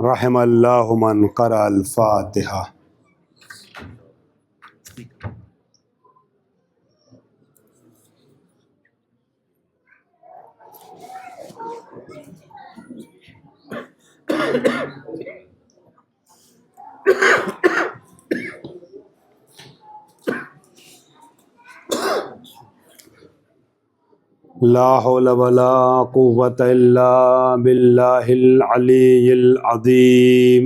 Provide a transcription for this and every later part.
رحم اللہ من قرأ الفاتحہ. لا حول ولا قوة الا باللہ العلی العظیم.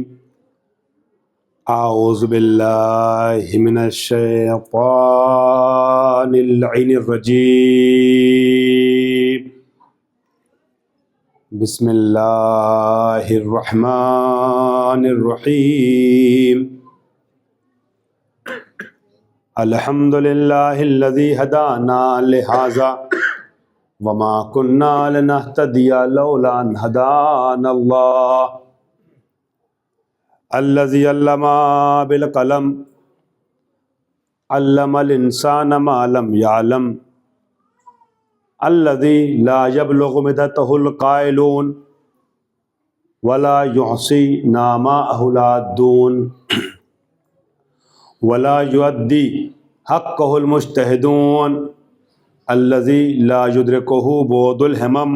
اعوذ باللہ من الشیطان اللعین الرجیم. بسم اللہ الرحمن الرحیم. الحمد للہ الذی ہدانا لہذا وما كنا لنهتدي لولا ان هدانا الله الذي علم بالقلم علم الانسان ما لم يعلم الذي لا يبلغ مدته القائلون ولا يحصي نعماءه العادون ولا يؤدي حقه المجتهدون الذي لا يدركه بعد الهمم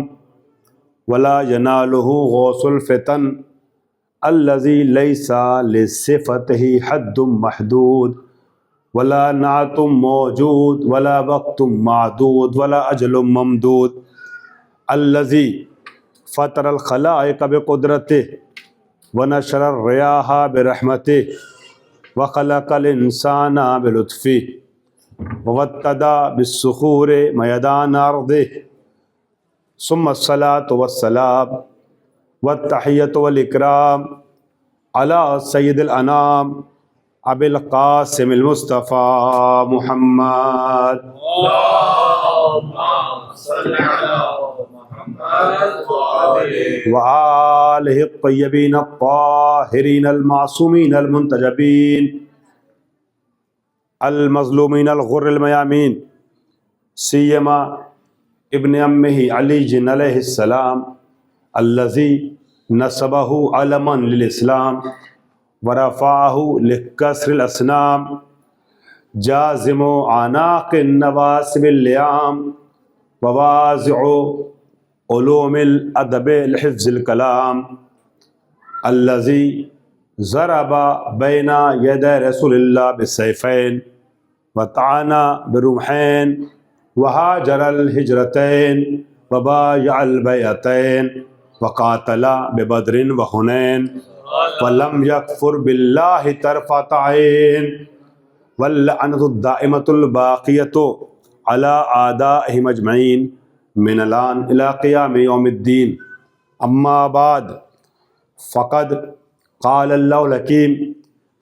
ولا يناله غوث الفتن الذي ليس لصفته حد محدود ولا نعت موجود ولا وقت معدود ولا أجل ممدود الذي فطر الخلائق بقدرته ونشر الرياح برحمته وخلق الإنسان بلطفه وابتدى بالصخور میدان ارضه ثم الصلاة والسلام والتحیۃ والاکرام على سید الانام ابی القاسم المصطفى محمد. اللهم صل على محمد وآلہ الطیبین الطاہرین المعصومین المنتجبین المظلومین الغر المیامین سیما ابن امہ علی علیہ السلام الذی نصبہ علما للاسلام ورفعہ لکسر الاسنام جازم اعناق النواسب اللئام وواضع علوم الادب لحفظ الکلام الذی ضرب بین ید رسول اللہ بالسیفین وطعنا برمحین وہاجر الہجرتین وبایع البیعتین وقاتل ببدر وحنین ولم یکفر باللہ طرفۃ عین واللعنۃ الدائمۃ الباقیۃ علی اعدائہم اجمعین من الآن الی قیام یوم الدین. اما بعد فقد قال اللہ الحکیم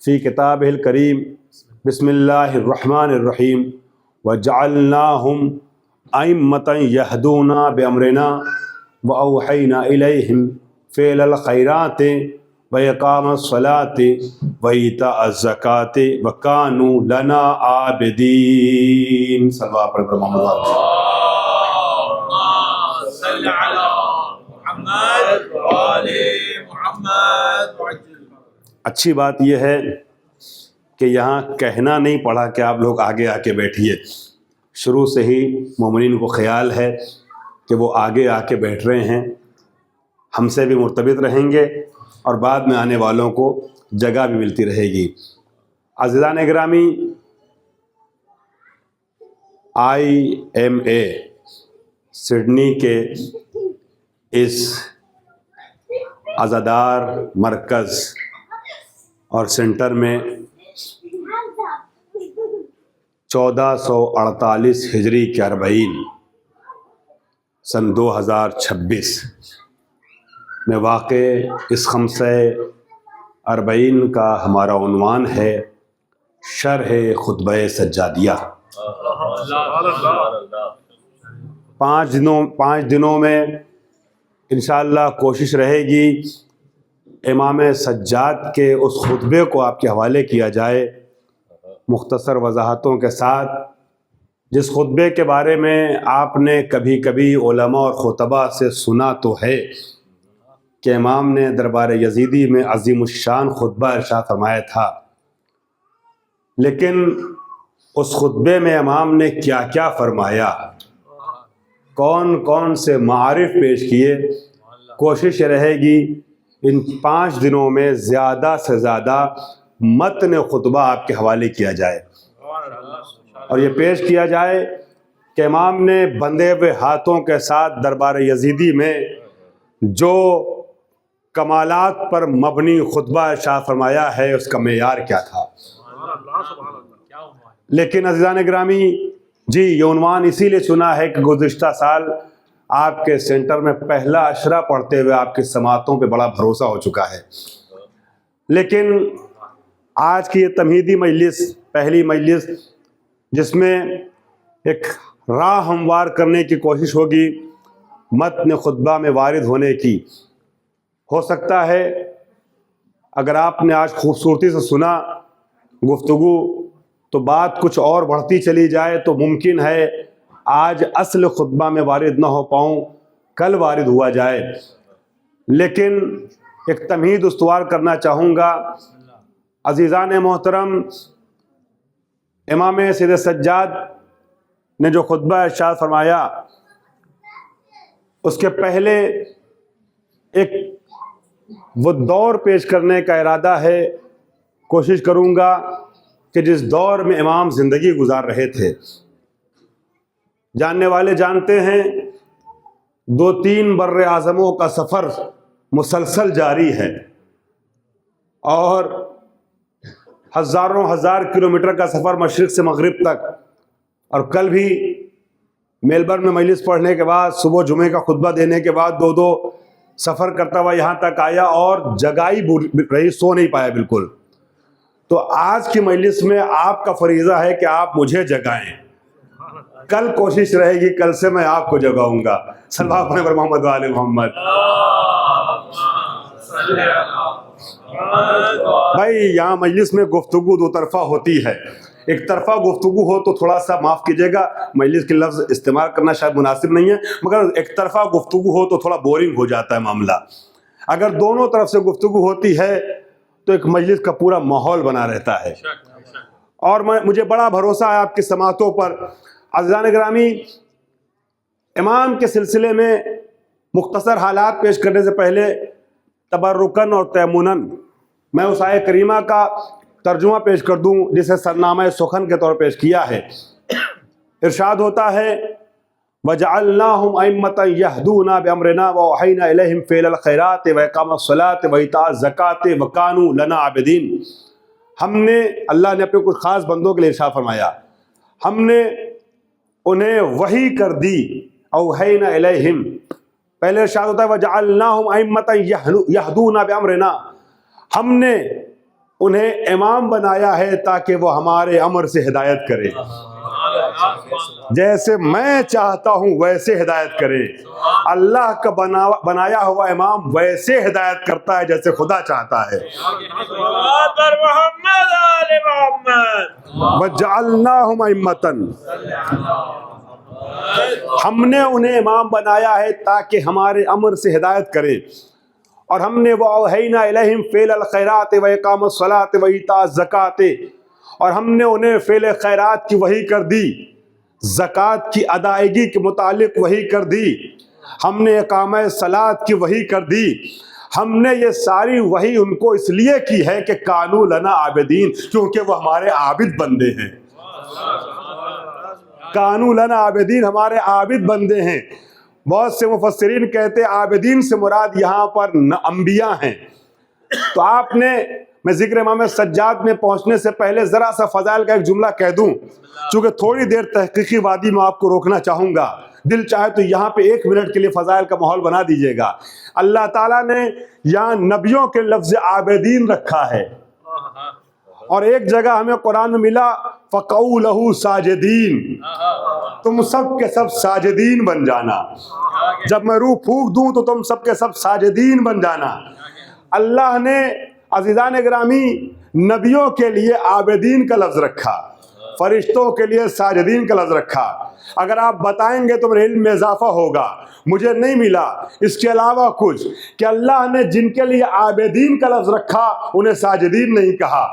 فی کتابہ الکریم بسم اللہ الرحمن الرحیم وجعلناہم ائمۃ یہدون بامرنا واوحینا الیہم فعل الخیرات واقام الصلاۃ وایتاء الزکاۃ وکانوا لنا عابدین. صلوات پر محمد. اللهم صل على محمد وآل محمد. اچھی بات یہ ہے کہ یہاں کہنا نہیں پڑا کہ آپ لوگ آگے آ کے بیٹھیے. شروع سے ہی مومنین کو خیال ہے کہ وہ آگے آ کے بیٹھ رہے ہیں، ہم سے بھی مرتبط رہیں گے اور بعد میں آنے والوں کو جگہ بھی ملتی رہے گی. عزیزان گرامی، IMA سڈنی کے اس عزادار مرکز اور سینٹر میں 1448 ہجری کے 40 سن 2026 میں واقع اس خمسہ 40 کا ہمارا عنوان ہے شرح خطبہ سجادیہ. 5 دنوں میں انشاءاللہ کوشش رہے گی امام سجاد کے اس خطبے کو آپ کے حوالے کیا جائے مختصر وضاحتوں کے ساتھ جس خطبے کے بارے میں آپ نے کبھی کبھی علماء اور خطباء سے سنا تو ہے کہ امام نے دربار یزیدی میں عظیم الشان خطبہ ارشاد فرمایا تھا، لیکن اس خطبے میں امام نے کیا کیا فرمایا، کون کون سے معارف پیش کیے، کوشش رہے گی ان 5 دنوں میں زیادہ سے زیادہ متن خطبہ آپ کے حوالے کیا جائے اور یہ پیش کیا جائے کہ امام نے بندھے ہوئے ہاتھوں کے ساتھ دربار یزیدی میں جو کمالات پر مبنی خطبہ ارشاد فرمایا ہے اس کا معیار کیا تھا۔ لیکن عزیزان گرامی جی، یہ عنوان اسی لیے چنا ہے کہ گزشتہ سال آپ کے سینٹر میں پہلا اشرہ پڑھتے ہوئے آپ کی سماعتوں پہ بڑا بھروسہ ہو چکا ہے، لیکن آج کی یہ تمہیدی مجلس، پہلی مجلس جس میں ایک راہ ہموار کرنے کی کوشش ہوگی متن خطبہ میں وارد ہونے کی، ہو سکتا ہے اگر آپ نے آج خوبصورتی سے سنا گفتگو تو بات کچھ اور بڑھتی چلی جائے، تو ممکن ہے آج اصل خطبہ میں وارد نہ ہو پاؤں، کل وارد ہوا جائے، لیکن ایک تمہید استوار کرنا چاہوں گا۔ عزیزان محترم، امام سید سجاد نے جو خطبہ ارشاد فرمایا اس کے پہلے ایک وہ دور پیش کرنے کا ارادہ ہے، کوشش کروں گا کہ جس دور میں امام زندگی گزار رہے تھے۔ جاننے والے جانتے ہیں 2-3 بر اعظموں کا سفر مسلسل جاری ہے اور ہزاروں ہزار کلومیٹر کا سفر مشرق سے مغرب تک، اور کل بھی میلبرن میں مجلس پڑھنے کے بعد صبح جمعے کا خطبہ دینے کے بعد 2 سفر کرتا ہوا یہاں تک آیا اور جگائی رہی، سو نہیں پایا بالکل۔ تو آج کی مجلس میں آپ کا فریضہ ہے کہ آپ مجھے جگائیں، کل کوشش رہے گی کل سے میں آپ کو جگاؤں گا۔ صلی اللہ علیہ وسلم محمد وآل محمد۔ بھائی یہاں مجلس میں گفتگو 2 طرفہ ہوتی ہے، ایک طرفہ گفتگو ہو تو تھوڑا سا معاف کیجیے گا، مجلس کے لفظ استعمال کرنا شاید مناسب نہیں ہے، مگر ایک طرفہ گفتگو ہو تو تھوڑا بورنگ ہو جاتا ہے معاملہ۔ اگر دونوں طرف سے گفتگو ہوتی ہے تو ایک مجلس کا پورا ماحول بنا رہتا ہے، اور مجھے بڑا بھروسہ ہے آپ کی سماعتوں پر۔ عزیزان گرامی، امام کے سلسلے میں مختصر حالات پیش کرنے سے پہلے تبرکن اور تیمنن میں اس آیہ کریمہ کا ترجمہ پیش کر دوں جسے سرنامہ سخن کے طور پیش کیا ہے۔ ارشاد ہوتا ہے وَجَعَلْنَاهُمْ أَئِمَّةً يَهْدُونَ بِأَمْرِنَا وَأَوْحَيْنَا إِلَيْهِمْ فِعْلَ الْخَيْرَاتِ وَإِقَامَ الصَّلَاةِ وَإِيتَاءَ الزَّكَاةِ وَكَانُوا لَنَا عَابِدِينَ۔ ہم نے، اللہ نے اپنے کچھ خاص بندوں کے لیے ارشاد فرمایا، ہم نے انہیں وحی کر دی، اوحینا الیہم، پہلے ارشاد ہوتا ہے وَجَعَلْنَاهُمْ أَئِمَّةً يَهْدُونَ بِأَمْرِنَا، ہم نے انہیں امام بنایا ہے تاکہ وہ ہمارے امر سے ہدایت کرے، جیسے میں چاہتا ہوں ویسے ہدایت کرے۔ اللہ کا بنایا ہوا امام ویسے ہدایت کرتا ہے جیسے خدا چاہتا ہے۔ وَجَعَلْنَاهُمْ أَئِمَّةً، ہم نے انہیں امام بنایا ہے تاکہ ہمارے امر سے ہدایت کرے، اور ہم نے وَأَوْحَيْنَا إِلَيْهِمْ فِعْلَ الْخَيْرَاتِ وَإِقَامَ الصَّلَاةِ وَإِيتَاءَ الزَّكَاةِ، اور ہم نے انہیں فعل خیرات کی وحی کر دی، زکوٰۃ کی ادائیگی کے متعلق وحی کر دی، ہم نے اقامہ صلاۃ کی وحی کر دی۔ ہم نے یہ ساری وحی ان کو اس لیے کی ہے کہ کانوا لنا عابدین، کیونکہ وہ ہمارے عابد بندے ہیں۔ کانوا لنا عابدین، ہمارے عابد بندے ہیں۔ بہت سے مفسرین کہتے ہیں عابدین سے مراد یہاں پر انبیاء ہیں۔ تو آپ نے، میں ذکر امام سجاد میں پہنچنے سے پہلے ذرا سا فضائل کا ایک جملہ کہہ دوں، چونکہ تھوڑی دیر تحقیقی وادی میں آپ کو روکنا چاہوں گا، دل چاہے تو یہاں پہ 1 منٹ کے لیے فضائل کا ماحول بنا دیجیے گا۔ اللہ تعالیٰ نے یہاں نبیوں کے لفظ عابدین رکھا ہے، اور ایک جگہ ہمیں قرآن میں ملا فَقَعُوا لَهُ سَاجِدِينَ، تم سب کے سب ساجدین بن جانا، جب میں روح پھونک دوں تو تم سب کے سب ساجدین بن جانا۔ اللہ نے عزیزان گرامی نبیوں کے لیے عابدین کا لفظ رکھا، فرشتوں کے لیے ساجدین کا لفظ رکھا. اگر آپ بتائیں گے تو میرے علم میں اضافہ ہوگا. مجھے نہیں ملا اس کے علاوہ کچھ کہ اللہ نے جن کے لیے عابدین کا لفظ رکھا انہیں ساجدین نہیں کہا,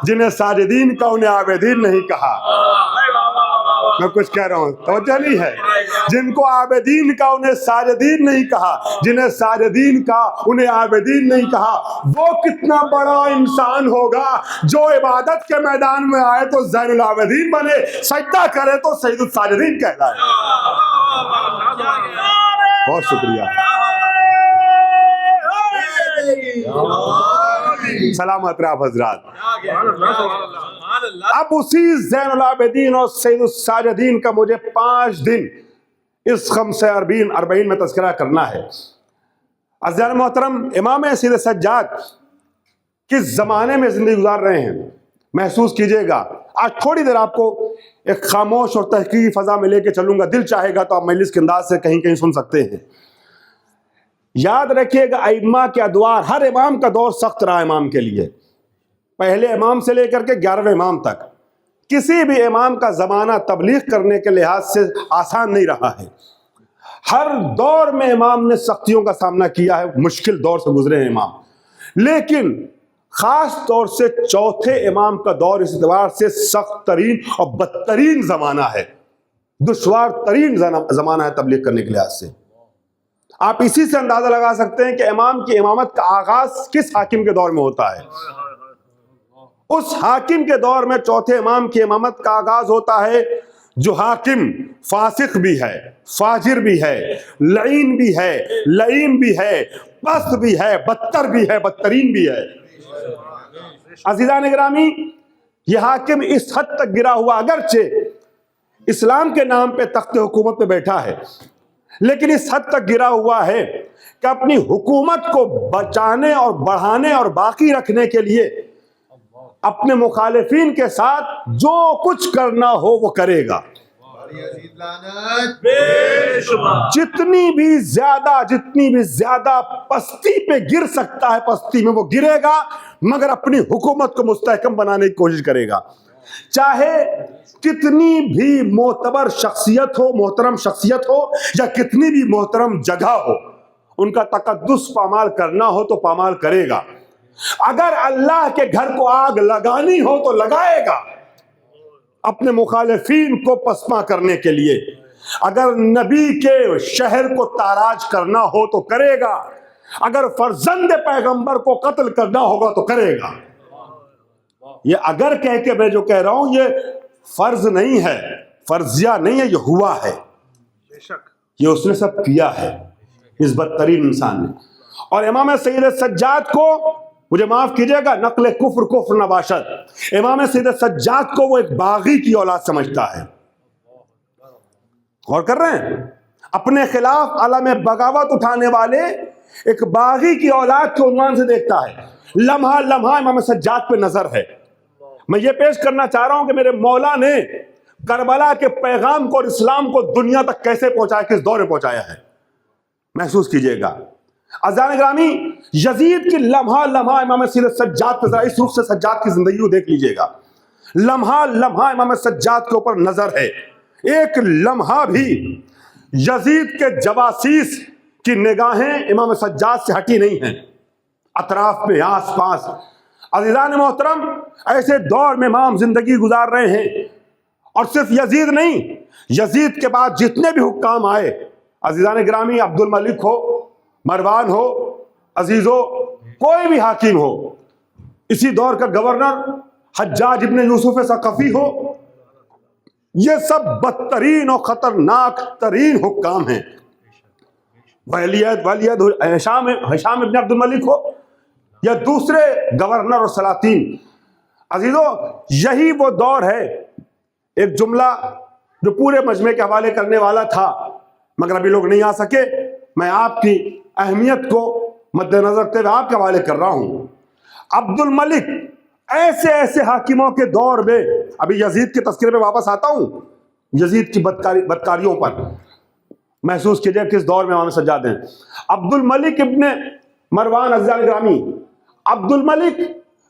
جنہیں ساجدین کا انہیں عابدین نہیں کہا. میں کچھ کہہ رہا ہوں, توجہ نہیں ہے. جن کو عابدین کا انہیں ساجدین نہیں کہا, جنہیں ساجدین کا انہیں عابدین نہیں کہا. وہ کتنا بڑا انسان ہوگا جو عبادت کے میدان میں آئے تو زین العابدین بنے, سجدہ کرے تو سید الساجدین کہلائے. بہت شکریہ. سلامت رہا حضرات. اب اسی زین العابدین اور سید الساجدین کا مجھے 5 دن اس 45 میں تذکرہ کرنا ہے. عزیزان محترم, امام سید سجاد کس زمانے میں زندگی گزار رہے ہیں محسوس کیجئے گا. آج تھوڑی دیر آپ کو ایک خاموش اور تحقیقی فضا میں لے کے چلوں گا. دل چاہے گا تو آپ مجلس کے انداز سے کہیں کہیں سن سکتے ہیں. یاد رکھیے گا ائمہ کے ادوار, ہر امام کا دور سخت رہا امام کے لیے. پہلے امام سے لے کر کے 11ویں امام تک کسی بھی امام کا زمانہ تبلیغ کرنے کے لحاظ سے آسان نہیں رہا ہے. ہر دور میں امام نے سختیوں کا سامنا کیا ہے, مشکل دور سے گزرے ہیں امام. لیکن خاص طور سے چوتھے امام کا دور اس اعتبار سے سخت ترین اور بدترین زمانہ ہے, دشوار ترین زمانہ ہے تبلیغ کرنے کے لحاظ سے. آپ اسی سے اندازہ لگا سکتے ہیں کہ امام کی امامت کا آغاز کس حاکم کے دور میں ہوتا ہے. اس حاکم کے دور میں چوتھے امام کی امامت کا آغاز ہوتا ہے جو حاکم فاسق بھی ہے, فاجر بھی ہے, لعین بھی ہے, لعین بھی ہے, پست بھی ہے, بدتر بھی ہے, بدترین بھی ہے. عزیزان گرامی, یہ حاکم اس حد تک گرا ہوا, اگرچہ اسلام کے نام پہ تخت حکومت پہ بیٹھا ہے, لیکن اس حد تک گرا ہوا ہے کہ اپنی حکومت کو بچانے اور بڑھانے اور باقی رکھنے کے لیے اپنے مخالفین کے ساتھ جو کچھ کرنا ہو وہ کرے گا. جتنی بھی زیادہ پستی پہ گر سکتا ہے پستی میں وہ گرے گا, مگر اپنی حکومت کو مستحکم بنانے کی کوشش کرے گا. چاہے کتنی بھی معتبر شخصیت ہو, محترم شخصیت ہو, یا کتنی بھی محترم جگہ ہو, ان کا تقدس پامال کرنا ہو تو پامال کرے گا. اگر اللہ کے گھر کو آگ لگانی ہو تو لگائے گا اپنے مخالفین کو پسپا کرنے کے لیے. اگر نبی کے شہر کو تاراج کرنا ہو تو کرے گا. اگر فرزند پیغمبر کو قتل کرنا ہوگا تو کرے گا. یہ اگر کہہ کے میں جو کہہ رہا ہوں یہ فرض نہیں ہے, فرضیہ نہیں ہے, یہ ہوا ہے. یہ اس نے سب کیا ہے اس بدترین انسان نے. اور امام سید سجاد کو, مجھے معاف کیجئے گا, نقل کفر نہ باشد, امام سید سجاد کو وہ ایک باغی کی اولاد سمجھتا ہے. غور کر رہے ہیں, اپنے خلاف علم بغاوت اٹھانے والے ایک باغی کی اولاد کے عنوان سے دیکھتا ہے. لمحہ لمحہ امام سجاد پہ نظر ہے. میں یہ پیش کرنا چاہ رہا ہوں کہ میرے مولا نے کربلا کے پیغام کو اور اسلام کو دنیا تک کیسے پہنچایا, کس دور میں پہنچایا ہے, محسوس کیجئے گا. عزیزان گرامی, یزید کی لمحہ لمحہ امام سید سجاد پہ, ذرا اس رخ سے سجاد کی زندگی کو دیکھ لیجئے گا. لمحہ لمحہ امام سجاد کے اوپر نظر ہے. ایک لمحہ بھی یزید کے جواسیس کی نگاہیں امام سجاد سے ہٹی نہیں ہیں, اطراف میں, آس پاس. عزیزان محترم, ایسے دور میں امام زندگی گزار رہے ہیں. اور صرف یزید نہیں, یزید کے بعد جتنے بھی حکام آئے, عزیزان گرامی, عبد الملک ہو, مروان ہو, عزیز ہو, کوئی بھی حاکم ہو, اسی دور کا گورنر حجاج ابن یوسف ثقفی ہو, یہ سب بدترین اور خطرناک ترین حکام ہیں. ولیعہد ہشام ابن عبد الملک ہو یا دوسرے گورنر اور سلاطین. عزیزو, یہی وہ دور ہے. ایک جملہ جو پورے مجمع کے حوالے کرنے والا تھا مگر ابھی لوگ نہیں آ سکے, میں آپ کی اہمیت کو مد نظر رکھتے ہوئے آپ کے حوالے کر رہا ہوں. عبد الملک ایسے حاکموں کے دور میں, ابھی یزید کے تذکرے پہ واپس آتا ہوں, یزید کی بدکاریوں پر محسوس کیجئے کس دور میں امام سجاد ہیں. عبد الملک ابن مروان, عزیزان گرامی, عبد الملک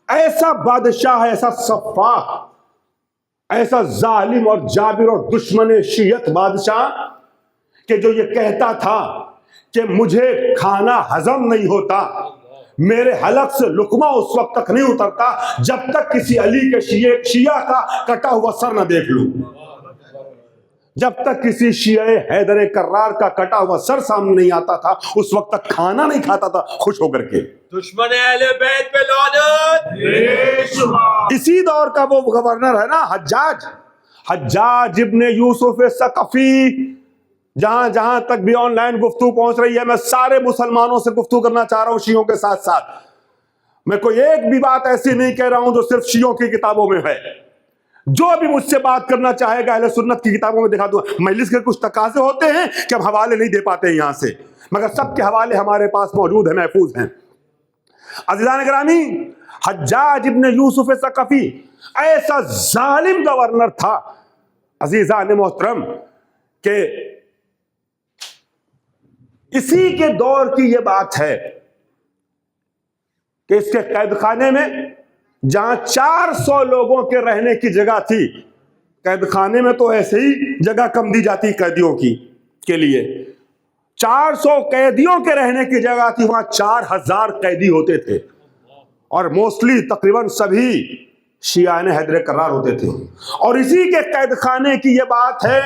ایسا بادشاہ ہے, ایسا سفاح, ایسا ظالم اور جابر اور دشمن شیعت بادشاہ کہ جو یہ کہتا تھا کہ مجھے کھانا ہضم نہیں ہوتا، میرے حلق سے لقمہ اس وقت تک نہیں اترتا جب تک کسی علی کے شیعہ کا کٹا ہوا سر نہ دیکھ لوں، جب تک کسی شیعہ حیدر کرار کا کٹا ہوا سر سامنے نہیں آتا تھا اس وقت تک کھانا نہیں کھاتا تھا خوش ہو کر کے۔ دشمن اہل بیت پہ لعنت۔ اسی دور کا وہ گورنر ہے نا حجاج ابن یوسف ثقفی۔ جہاں جہاں تک بھی آن لائن گفتگو پہنچ رہی ہے، میں سارے مسلمانوں سے گفتگو کرنا چاہ رہا ہوں شیعوں کے ساتھ ساتھ۔ میں کوئی ایک بھی بات ایسی نہیں کہہ رہا ہوں جو صرف شیعوں کی کتابوں میں ہے۔ جو بھی مجھ سے بات کرنا چاہے گا اہل سنت کی کتابوں میں دکھا دوں۔ مجلس کے کچھ تقاضے ہوتے ہیں کہ ہم حوالے نہیں دے پاتے یہاں سے، مگر سب کے حوالے ہمارے پاس موجود ہیں، محفوظ ہیں۔ عزیزان گرامی، حجاج ابن یوسف ثقفی ایسا ظالم گورنر تھا عزیزان محترم کہ اسی کے دور کی یہ بات ہے کہ اس کے قید خانے میں جہاں 400 لوگوں کے رہنے کی جگہ تھی، قید خانے میں تو ایسے ہی جگہ کم دی جاتی قیدیوں کے لیے، 400 قیدیوں کے رہنے کی جگہ تھی، وہاں 4000 قیدی ہوتے تھے، اور موسٹلی تقریباً سبھی شیعہ حیدر کرار ہوتے تھے۔ اور اسی کے قید خانے کی یہ بات ہے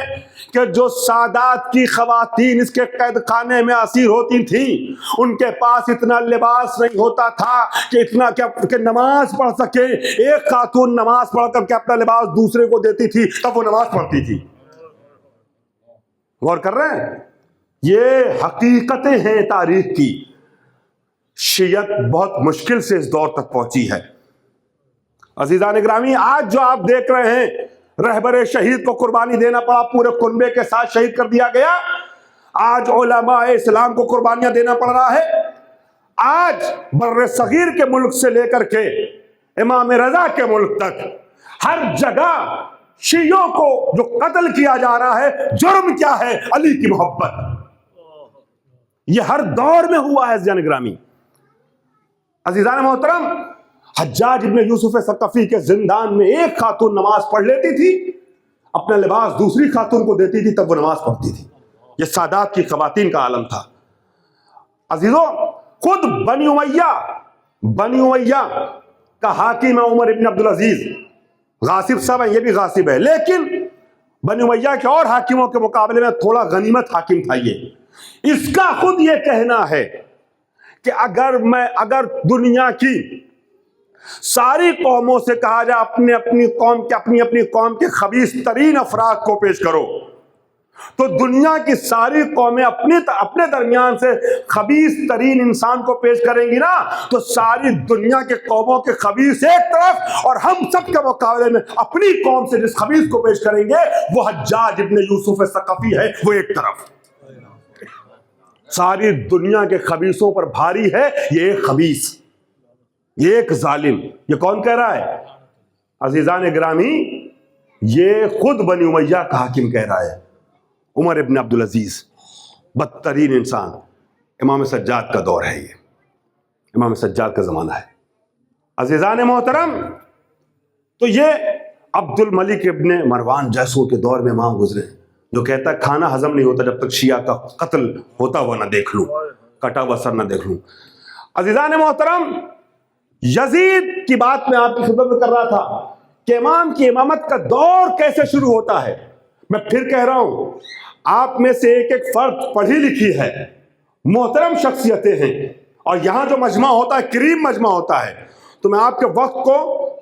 کہ جو سادات کی خواتین اس کے قید خانے میں اسیر ہوتی تھیں، ان کے پاس اتنا لباس نہیں ہوتا تھا کہ اتنا کہ نماز پڑھ سکے۔ ایک خاتون نماز پڑھ کر کے اپنا لباس دوسرے کو دیتی تھی تب وہ نماز پڑھتی تھی۔ غور کر رہے ہیں؟ یہ حقیقتیں ہیں تاریخ کی۔ شیعت بہت مشکل سے اس دور تک پہنچی ہے۔ عزیزان گرامی، آج جو آپ دیکھ رہے ہیں رہبر شہید کو قربانی دینا پڑا، پورے کنبے کے ساتھ شہید کر دیا گیا۔ آج علماء اسلام کو قربانیاں دینا پڑ رہا ہے۔ آج بر صغیر کے ملک سے لے کر کے امام رضا کے ملک تک ہر جگہ شیعوں کو جو قتل کیا جا رہا ہے، جرم کیا ہے؟ علی کی محبت۔ یہ ہر دور میں ہوا ہے عزیزان گرامی۔ عزیزان محترم، حجاج ابن یوسف ثقفی کے زندان میں ایک خاتون نماز پڑھ لیتی تھی، اپنا لباس دوسری خاتون کو دیتی تھی تب وہ نماز پڑھتی تھی۔ یہ سادات کی خواتین کا عالم تھا۔ عزیزو، خود بنی امیہ کا حاکم ہے عمر ابن عبدالعزیز۔ غاصب صاحب ہیں، یہ بھی غاصب ہے، لیکن بنی امیہ کے اور حاکموں کے مقابلے میں تھوڑا غنیمت حاکم تھا یہ۔ اس کا خود یہ کہنا ہے کہ اگر دنیا کی ساری قوموں سے کہا جائے اپنی اپنی قوم کے خبیث ترین افراد کو پیش کرو، تو دنیا کی ساری قومیں اپنے درمیان سے خبیث ترین انسان کو پیش کریں گی نا، تو ساری دنیا کے قوموں کے خبیث ایک طرف، اور ہم سب کے مقابلے میں اپنی قوم سے جس خبیث کو پیش کریں گے وہ حجاج ابن یوسف ثقفی ہے، وہ ایک طرف۔ ساری دنیا کے خبیثوں پر بھاری ہے یہ ایک خبیث، یہ ایک ظالم۔ یہ کون کہہ رہا ہے؟ عزیزان گرامی، یہ خود بنی امیہ کا حاکم کہہ رہا ہے، عمر ابن عبدالعزیز، بدترین انسان۔ امام سجاد کا دور ہے، یہ امام سجاد کا زمانہ ہے۔ عزیزان محترم، تو یہ عبد الملک ابن مروان جیسوں کے دور میں امام گزرے، جو کہتا ہے کھانا ہضم نہیں ہوتا جب تک شیعہ کا قتل ہوتا ہوا نہ دیکھ لوں، کٹا ہوا سر نہ دیکھ لوں۔ عزیزان محترم، یزید کی بات میں آپ کی خدمت میں کر رہا تھا کہ امام کی امامت کا دور کیسے شروع ہوتا ہے۔ میں پھر کہہ رہا ہوں، آپ میں سے ایک فرد پڑھی لکھی ہے، محترم شخصیتیں ہیں، اور یہاں جو مجمع ہوتا ہے کریم مجمع ہوتا ہے، تو میں آپ کے وقت کو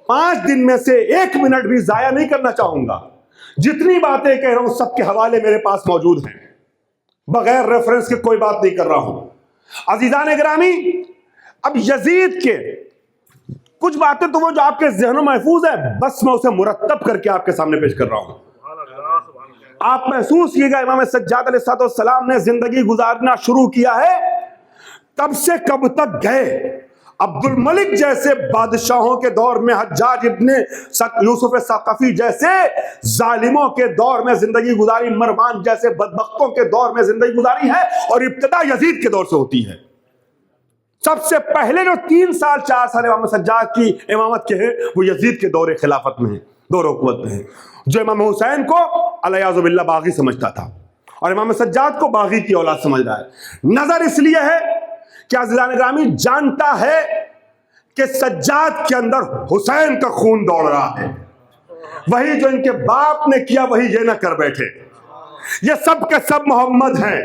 5 دن میں سے 1 منٹ بھی ضائع نہیں کرنا چاہوں گا۔ جتنی باتیں کہہ رہا ہوں سب کے حوالے میرے پاس موجود ہیں، بغیر ریفرنس کے کوئی بات نہیں کر رہا ہوں۔ عزیزان گرامی، اب یزید کے کچھ باتیں تو وہ جو آپ کے ذہنوں میں محفوظ ہے، بس میں اسے مرتب کر کے آپ کے سامنے پیش کر رہا ہوں۔ آپ محسوس کیے گا امام سجاد علیہ السلام نے زندگی گزارنا شروع کیا ہے، تب سے کب تک گئے؟ عبد الملک جیسے بادشاہوں کے دور میں، حجاج ابن یوسف ثقفی جیسے ظالموں کے دور میں زندگی گزاری، مروان جیسے بدبختوں کے دور میں زندگی گزاری ہے، اور ابتدا یزید کے دور سے ہوتی ہے۔ سب سے پہلے جو 3 سال 4 سال امام سجاد کی امامت کے ہیں وہ یزید کے دور خلافت میں ہیں۔ دونوں قوت میں ہیں. جو امام حسین کو الیاذ باللہ باغی سمجھتا تھا اور امام سجاد کو باغی کی اولاد سمجھ رہا ہے. نظر اس لیے ہے کہ عزیزان گرامی جانتا ہے کہ سجاد کے اندر حسین کا خون دوڑ رہا ہے. وہی جو ان کے باپ نے کیا وہی یہ نہ کر بیٹھے. یہ سب کے سب محمد ہیں.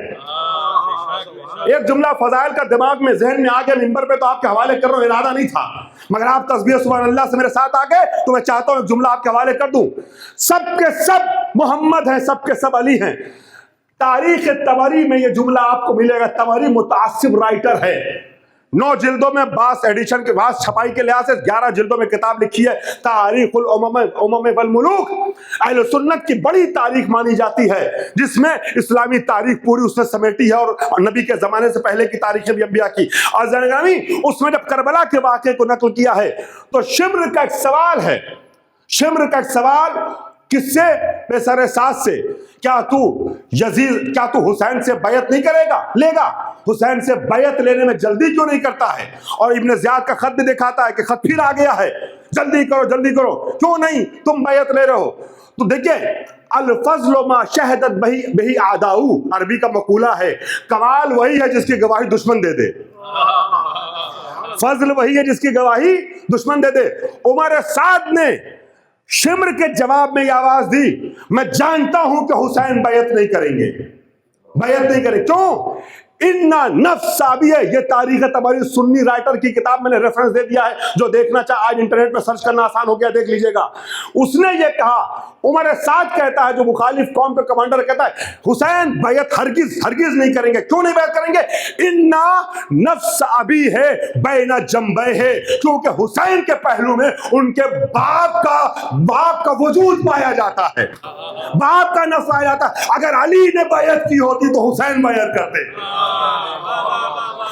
ایک جملہ فضائل کا دماغ میں ذہن میں آ گیا ممبر پہ تو آپ کے حوالے کر رہا ہوں, ارادہ نہیں تھا, مگر آپ تسبیح سبحان اللہ سے میرے ساتھ آ گئے تو میں چاہتا ہوں ایک جملہ آپ کے حوالے کر دوں. سب کے سب محمد ہیں, سب کے سب علی ہیں. تاریخ طبری میں یہ جملہ آپ کو ملے گا. طبری متعصب رائٹر ہے, 9 جلدوں میں بعض ایڈیشن کے بعض چھپائی کے لحاظ سے 11 جلدوں میں کتاب لکھی ہے تاریخ الامم والملوک. اہل سنت کی بڑی تاریخ مانی جاتی ہے جس میں اسلامی تاریخ پوری اس نے سمیٹی ہے اور نبی کے زمانے سے پہلے کی تاریخ بھی انبیاء کی. اس میں جب کربلا کے واقعے کو نقل کیا ہے تو شمر کا ایک سوال ہے. شمر کا ایک سوال کس سے؟ بے سر ساز سے. کیا تو حسین سے بیعت نہیں کرے گا, لے گا؟ حسین سے بیعت لینے میں جلدی کیوں نہیں کرتا ہے؟ اور ابن زیاد کا خط بھی دکھاتا ہے کہ خط پھر آ گیا ہے, جلدی کرو جلدی کرو, کیوں نہیں تم بیعت لے رہے ہو؟ تو دیکھیں الفضل ما شہدت بہی اعداؤ, عربی کا مقولہ ہے کمال وہی ہے جس کی گواہی دشمن دے دے. فضل وہی ہے جس کی گواہی دشمن دے دے. عمر سعد نے شمر کے جواب میں یہ آواز دی, میں جانتا ہوں کہ حسین بیعت نہیں کریں گے, بیعت نہیں کریں. کیوں؟ اِنَّا نَفْسَ ثابی ہے. یہ تاریخ طبری سنی رائٹر کی کتاب میں نے ریفرنس دے دیا ہے, جو دیکھنا چاہے آج انٹرنیٹ پہ سرچ کرنا آسان ہو گیا, دیکھ لیجئے گا. اس نے یہ کہا, عمر سعد کہتا ہے جو مخالف قوم کا کمانڈر, کہتا ہے حسین بیعت ہرگز نہیں کریں گے. کیوں نہیں بیعت کریں گے؟ اِنَّا نَفْسَ ابی ہے بین جنبے ہے, کیونکہ حسین کے پہلو میں ان کے باپ کا وجود پایا جاتا ہے, باپ کا نفس آیا جاتا ہے. اگر علی نے بیعت کی ہوتی تو حسین بیعت کرتے,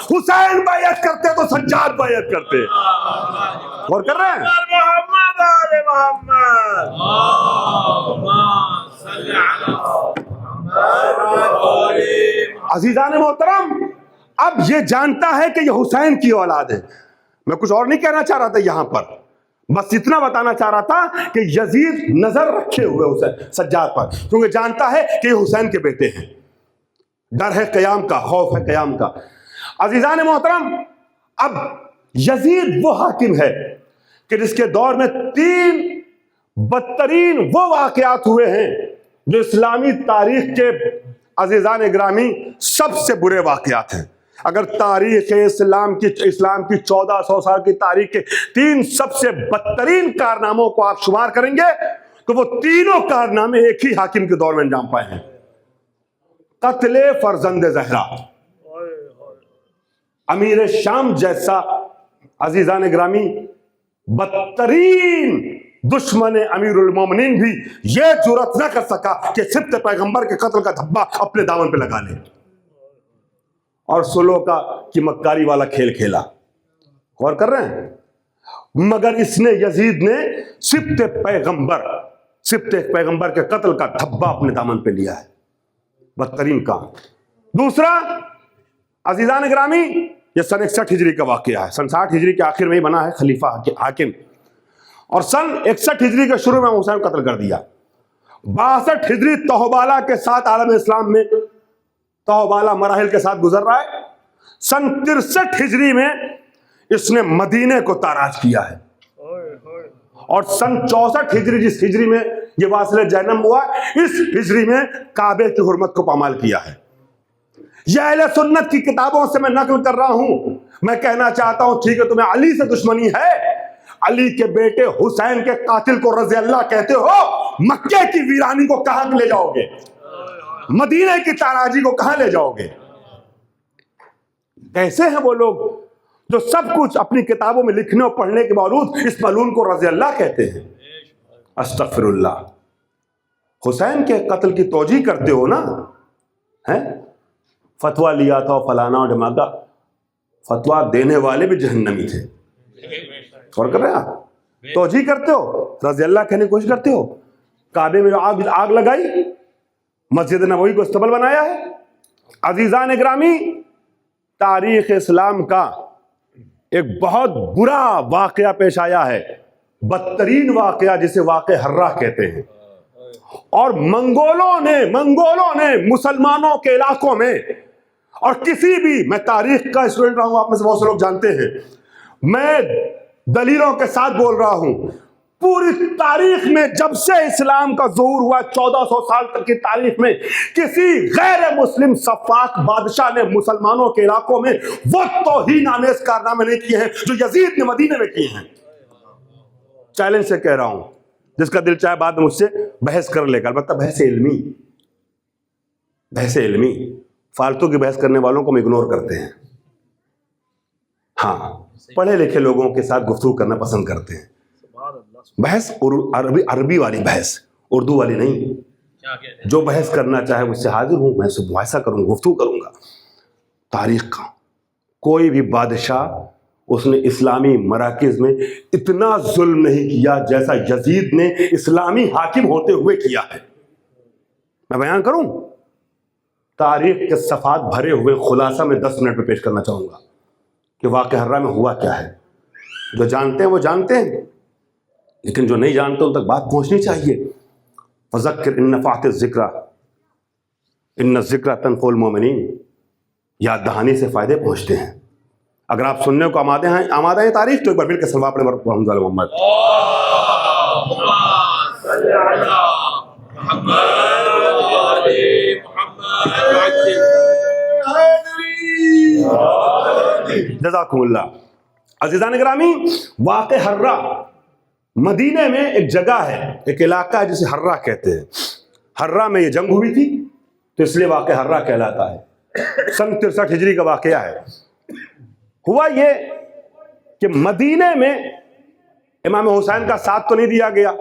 حسین بیعت کرتے تو سجاد بیعت کرتے. غور کر رہے ہیں؟ محمد آل محمد صلی عزیزان محترم, اب یہ جانتا ہے کہ یہ حسین کی اولاد ہے. میں کچھ اور نہیں کہنا چاہ رہا تھا یہاں پر, بس اتنا بتانا چاہ رہا تھا کہ یزید نظر رکھے ہوئے حسین سجاد پر, کیونکہ جانتا ہے کہ یہ حسین کے بیٹے ہیں. ڈر ہے قیام کا, خوف ہے قیام کا. عزیزان محترم, اب یزید وہ حاکم ہے کہ جس کے دور میں 3 بدترین وہ واقعات ہوئے ہیں جو اسلامی تاریخ کے عزیزان گرامی سب سے برے واقعات ہیں. اگر تاریخ اسلام کی 1400 سال کی تاریخ کے 3 سب سے بدترین کارناموں کو آپ شمار کریں گے تو وہ تینوں کارنامے ایک ہی حاکم کے دور میں انجام پائے ہیں. قتل فرزند زہرا, امیر شام جیسا عزیزان گرامی بدترین دشمن امیر المومنین بھی یہ جرأت نہ کر سکا کہ سبط پیغمبر کے قتل کا دھبا اپنے دامن پہ لگا لے, اور سلو کی مکاری والا کھیل کھیلا. غور کر رہے ہیں؟ مگر اس نے, یزید نے سبط پیغمبر کے قتل کا دھبا اپنے دامن پہ لیا ہے. بدترین کام. دوسرا عزیزان گرامی, یہ سن 61 ہجری کا واقعہ ہے. سن 60 ہجری کے آخر میں ہی بنا ہے خلیفہ حاکم, اور سن 61 ہجری کے شروع میں حسین قتل کر دیا. 62 ہجری توبالا کے ساتھ عالم اسلام میں توبالا مراحل کے ساتھ گزر رہا ہے. سن 63 ہجری میں اس نے مدینے کو تاراج کیا ہے, اور سن 64 ہجری جس ہجری میں یہ واصل جہنم ہوا, اس ہجری میں کعبے کی حرمت کو پامال کیا ہے. یہ اہل سنت کی کتابوں سے میں نقل کر رہا ہوں. میں کہنا چاہتا ہوں ٹھیک ہے تمہیں علی سے دشمنی ہے, علی کے بیٹے حسین کے قاتل کو رضی اللہ کہتے ہو, مکے کی ویرانی کو کہاں لے جاؤ گے؟ مدینے کی تاراجی کو کہاں لے جاؤ گے؟ کیسے ہیں وہ لوگ جو سب کچھ اپنی کتابوں میں لکھنے اور پڑھنے کے باوجود اس ملعون کو رضی اللہ کہتے ہیں؟ استغفر اللہ. حسین کے قتل کی توجیہ کرتے ہو نا, ہیں فتویٰ لیا تھا فلانا اور ڈھماکا, فتویٰ دینے والے بھی جہنمی تھے. اور کر رہے ہیں آپ توجیہ کرتے ہو, رضی اللہ کہنے کی کوشش کرتے ہو. کعبے میں آگ لگائی, مسجد نبوی کو استقبال بنایا ہے. عزیزان گرامی, تاریخ اسلام کا ایک بہت برا واقعہ پیش آیا ہے بدترین واقعہ جسے واقع حرہ کہتے ہیں، اور منگولوں نے مسلمانوں کے علاقوں میں، اور کسی بھی، میں تاریخ کا اسٹوڈنٹ رہا ہوں، آپ میں سے بہت سے لوگ جانتے ہیں، میں دلیلوں کے ساتھ بول رہا ہوں، پوری تاریخ میں جب سے اسلام کا ظہور ہوا 1400 سال تک کی تاریخ میں کسی غیر مسلم سفاک بادشاہ نے مسلمانوں کے علاقوں میں وہ توہین آمیز کارنامے نہیں کیے ہیں جو یزید نے مدینے میں کیے ہیں۔ چیلنج سے کہہ رہا ہوں، جس کا دل چاہے بعد میں مجھ سے بحث کر لے گا، البتہ بحث علمی، فالتو کی بحث کرنے والوں کو ہم اگنور کرتے ہیں، ہاں پڑھے لکھے لوگوں کے ساتھ گفتگو کرنا پسند کرتے ہیں۔ بحث عربی والی بحث، اردو والی نہیں۔ جو بحث کرنا چاہے مجھ سے حاضر ہوں، میں اسے مباحثہ کروں گا، گفتگو کروں گا۔ تاریخ کا کوئی بھی بادشاہ اس نے اسلامی مراکز میں اتنا ظلم نہیں کیا جیسا یزید نے اسلامی حاکم ہوتے ہوئے کیا ہے۔ میں بیان کروں، تاریخ کے صفحات بھرے ہوئے خلاصہ میں 10 منٹ میں پیش کرنا چاہوں گا کہ واقعہ حرہ میں ہوا کیا ہے۔ جو جانتے ہیں وہ جانتے ہیں، لیکن جو نہیں جانتے ان تک بات پہنچنی چاہیے۔ فذکر ان نفعت الذکر ان الذکر تنفع المؤمنین، یاد دہانی سے فائدے پہنچتے ہیں۔ اگر آپ سننے کو آمادہ ہیں تاریخ، تو ایک بار مل کے صلوات پڑھیں محمد علی محمد۔ جزاکم اللہ۔ عزیزان گرامی، واقع حرہ مدینے میں ایک جگہ ہے، ایک علاقہ ہے جسے حرہ کہتے ہیں۔ حرہ میں یہ جنگ ہوئی تھی تو اس لیے واقع حرہ کہلاتا ہے۔ سن 63 ہجری کا واقعہ ہے۔ ہوا یہ کہ مدینے میں امام حسین کا ساتھ تو نہیں دیا گیا۔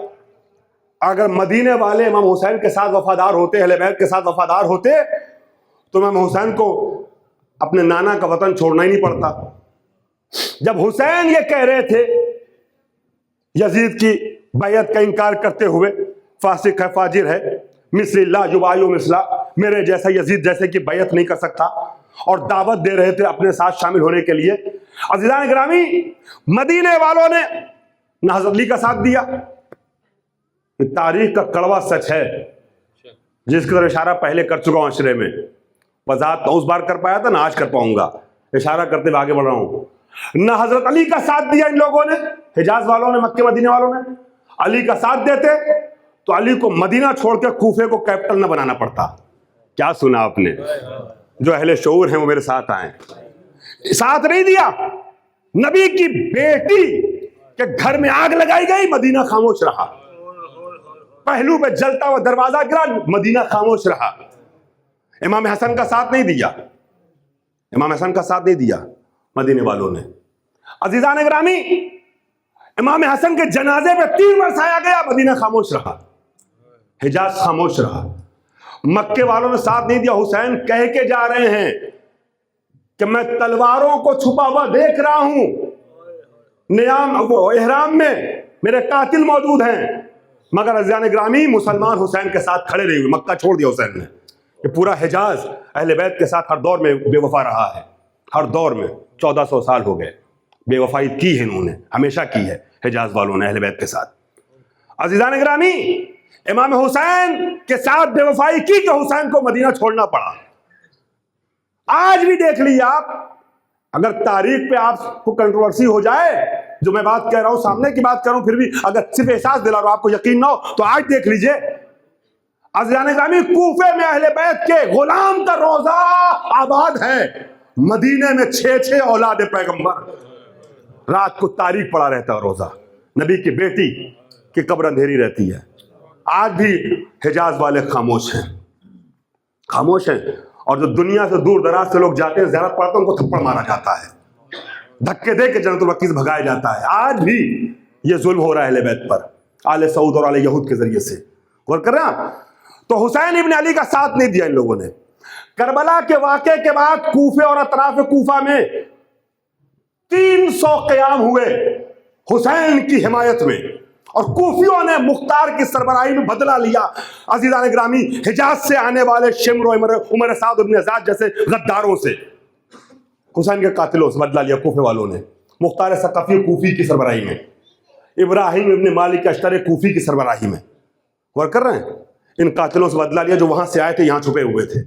اگر مدینے والے امام حسین کے ساتھ وفادار ہوتے، اہل بیت کے ساتھ وفادار ہوتے، تو امام حسین کو اپنے نانا کا وطن چھوڑنا ہی نہیں پڑتا۔ جب حسین یہ کہہ رہے تھے یزید کی بیعت کا انکار کرتے ہوئے، فاسق ہے، فاجر ہے، مثل لا یبایع مثلا، میرے جیسا یزید جیسے کی بیعت نہیں کر سکتا، اور دعوت دے رہے تھے اپنے ساتھ شامل ہونے کے لیے، عزیزان گرامی مدینے والوں نے نہ حضرت علی کا ساتھ دیا۔ یہ تاریخ کا کڑوا سچ ہے، جس کی طرف اشارہ پہلے کر چکا ہوں عشرے میں، وضاحت اس بار کر پایا تھا، نہ آج کر پاؤں گا، اشارہ کرتے ہوئے آگے بڑھ رہا ہوں۔ نہ حضرت علی کا ساتھ دیا ان لوگوں نے، حجاز والوں نے، مکے مدینے والوں نے۔ علی کا ساتھ دیتے تو علی کو مدینہ چھوڑ کے کوفے کو کیپٹل نہ بنانا پڑتا۔ کیا سنا آپ نے؟ جو اہل شعور ہیں وہ میرے ساتھ آئیں۔ ساتھ نہیں دیا، نبی کی بیٹی کے گھر میں آگ لگائی گئی، مدینہ خاموش رہا۔ پہلو پہ جلتا ہوا دروازہ گرا، مدینہ خاموش رہا۔ امام حسن کا ساتھ نہیں دیا، امام حسن کا ساتھ نہیں دیا مدینے والوں نے۔ عزیزان گرامی، امام حسن کے جنازے پہ 3 برسایا گیا، مدینہ خاموش رہا، حجاز خاموش رہا۔ مکے والوں نے ساتھ نہیں دیا۔ حسین کہہ کے جا رہے ہیں کہ میں تلواروں کو چھپا ہوا دیکھ رہا ہوں، نیام احرام میں میرے قاتل موجود ہیں، مگر عزیزان گرامی مسلمان حسین کے ساتھ کھڑے نہیں ہوئے۔ مکہ چھوڑ دیا حسین نے۔ یہ پورا حجاز اہل بیت کے ساتھ ہر دور میں بے وفا رہا ہے، ہر دور میں 1400 سال ہو گئے بے وفائی کی ہے، انہوں نے ہمیشہ کی ہے حجاز والوں نے اہل بیت کے ساتھ۔ عزیزان گرامی، امام حسین کے ساتھ بے وفائی کی کہ حسین کو مدینہ چھوڑنا پڑا۔ آج بھی دیکھ لیجیے آپ، اگر تاریخ پہ آپ کو کنٹروورسی ہو جائے، جو میں بات کہہ رہا ہوں سامنے کی بات کر رہا ہوں، پھر بھی اگر صرف احساس دلا رہا ہوں آپ کو یقین نہ ہو، تو آج دیکھ لیجیے عزیزان گرامی، کوفے میں اہل بیت کے غلام کا روزہ آباد ہے، مدینے میں 6 اولاد پیغمبر رات کو تاریخ پڑا رہتا ہے روزہ، نبی کی بیٹی کی قبر اندھیری رہتی ہے۔ آج بھی حجاز والے خاموش ہیں، خاموش ہیں، اور جو دنیا سے دور دراز سے لوگ جاتے ہیں زیارت پڑھتے ہیں، ان کو تھپڑ مارا جاتا ہے، دھکے دے کے جنت البقیع سے بھگایا جاتا ہے۔ آج بھی یہ ظلم ہو رہا ہے اہل بیت پر، آل سعود اور آل یہود کے ذریعے سے۔ غور کر رہے ہیں آپ؟ تو حسین ابن علی کا ساتھ نہیں دیا ان لوگوں نے۔ کربلا کے واقعے کے بعد کوفے اور اطراف کوفہ میں 300 قیام ہوئے حسین کی حمایت میں، اور کوفیوں نے مختار کی سربراہی میں بدلہ لیا۔ عزیزان گرامی، حجاز سے آنے والے شمر و عمر سعد بن زیاد جیسے غداروں سے، حسین کے قاتلوں سے بدلہ لیا کوفے والوں نے، مختار ثقفی کوفی کی سربراہی میں۔ ابراہیم ابن مالک اشتر کوفی کی سربراہی میں غور کر رہے ہیں. ان قاتلوں سے بدلہ لیا جو وہاں سے آئے تھے, یہاں چھپے ہوئے تھے.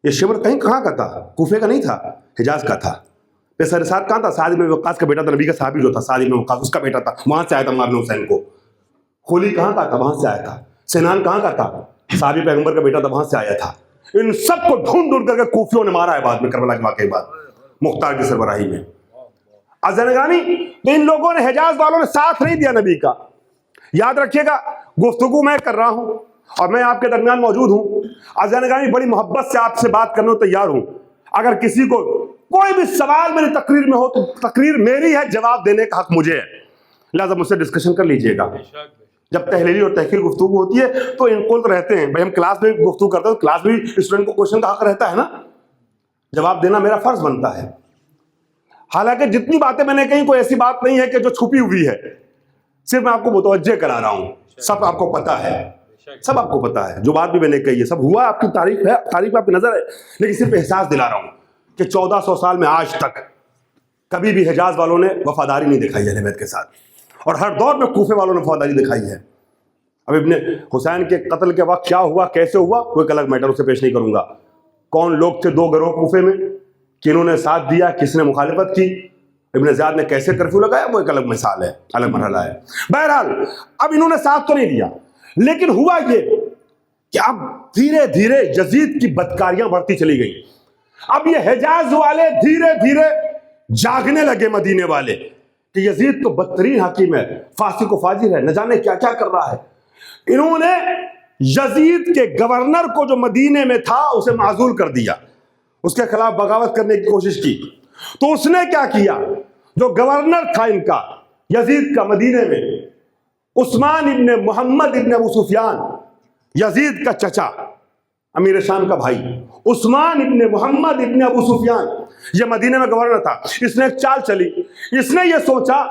یہ شمر کہاں کا تھا؟ کوفے کا نہیں تھا, حجاز کا تھا. پیسر سعد کہاں تھا؟ سعد بن وقاص کا بیٹا تھا, نبی کا صحابی جو تھا سعد بن وقاص, اس کا بیٹا تھا, وہاں سے آیا تھا مارنے حسین کو. خولی کہاں کا تھا؟ وہاں سے آیا تھا. سنان کہاں کا تھا؟ صحابی پیغمبر کا بیٹا تھا, وہاں سے آیا تھا. ان سب کو ڈھونڈ ڈھونڈ کر کے کوفیوں نے مارا ہے بعد میں, کربلا کے واقعے کے بعد, مختار کی سربراہی میں. ازنگانی تو ان لوگوں نے, حجاز والوں نے ساتھ نہیں دیا نبی کا. یاد رکھیے گا, گفتگو میں کر رہا ہوں اور میں آپ کے درمیان موجود ہوں. ازنگانی بڑی محبت سے آپ سے بات کرنے کو تیار ہوں. اگر کسی کو کوئی بھی سوال میری تقریر میں ہو تو تقریر میری ہے, جواب دینے کا حق مجھے ہے, لہٰذا مجھ سے ڈسکشن کر لیجئے گا. جب تحلیلی اور تحقیق گفتگو ہوتی ہے تو انقلت رہتے ہیں. بھائی ہم کلاس میں گفتگو کرتے ہیں, کلاس میں اسٹوڈنٹ کو کوشچن کا حق رہتا ہے نا, جواب دینا میرا فرض بنتا ہے. حالانکہ جتنی باتیں میں نے کہیں کوئی ایسی بات نہیں ہے کہ جو چھپی ہوئی ہے, صرف میں آپ کو متوجہ کرا رہا ہوں. سب آپ کو پتا ہے, سب آپ کو پتا ہے, جو بات بھی میں نے کہی ہے سب ہوا, آپ کی تاریخ ہے, تاریخ میں آپ کی نظر ہے. لیکن صرف احساس دلا رہا ہوں کہ 1400 سال میں آج تک کبھی بھی حجاز والوں نے وفاداری نہیں دکھائی اہل بیت کے ساتھ, اور ہر دور میں کوفے والوں نے وفاداری دکھائی ہے. اب ابن حسین کے قتل کے وقت کیا ہوا, کیسے ہوا, وہ ایک الگ میٹر, اسے پیش نہیں کروں گا. کون لوگ تھے 2 گروہ کوفے میں, کنہوں نے ساتھ دیا, کس نے مخالفت کی, ابن زیاد نے کیسے کرفیو لگایا, وہ ایک الگ مثال ہے, الگ مرحلہ ہے. بہرحال اب انہوں نے ساتھ تو نہیں دیا, لیکن ہوا یہ کہ اب دھیرے دھیرے یزید کی بدکاریاں بڑھتی چلی گئیں. اب یہ حجاز والے دھیرے دھیرے جاگنے لگے, مدینے والے, کہ یزید تو بدترین حاکم ہے, فاسق و فاجر ہے, نہ جانے کیا کیا کر رہا ہے. انہوں نے یزید کے گورنر کو جو مدینے میں تھا اسے معزول کر دیا, اس کے خلاف بغاوت کرنے کی کوشش کی. تو اس نے کیا کیا, جو گورنر تھا ان کا یزید کا مدینے میں, عثمان ابن محمد ابن ابو سفیان, یزید کا چچا, امیر شام کا بھائی, عثمان ابن محمد ابن ابو سفیان, یہ مدینے میں گورنر تھا. اس نے ایک چال چلی, اس نے یہ سوچا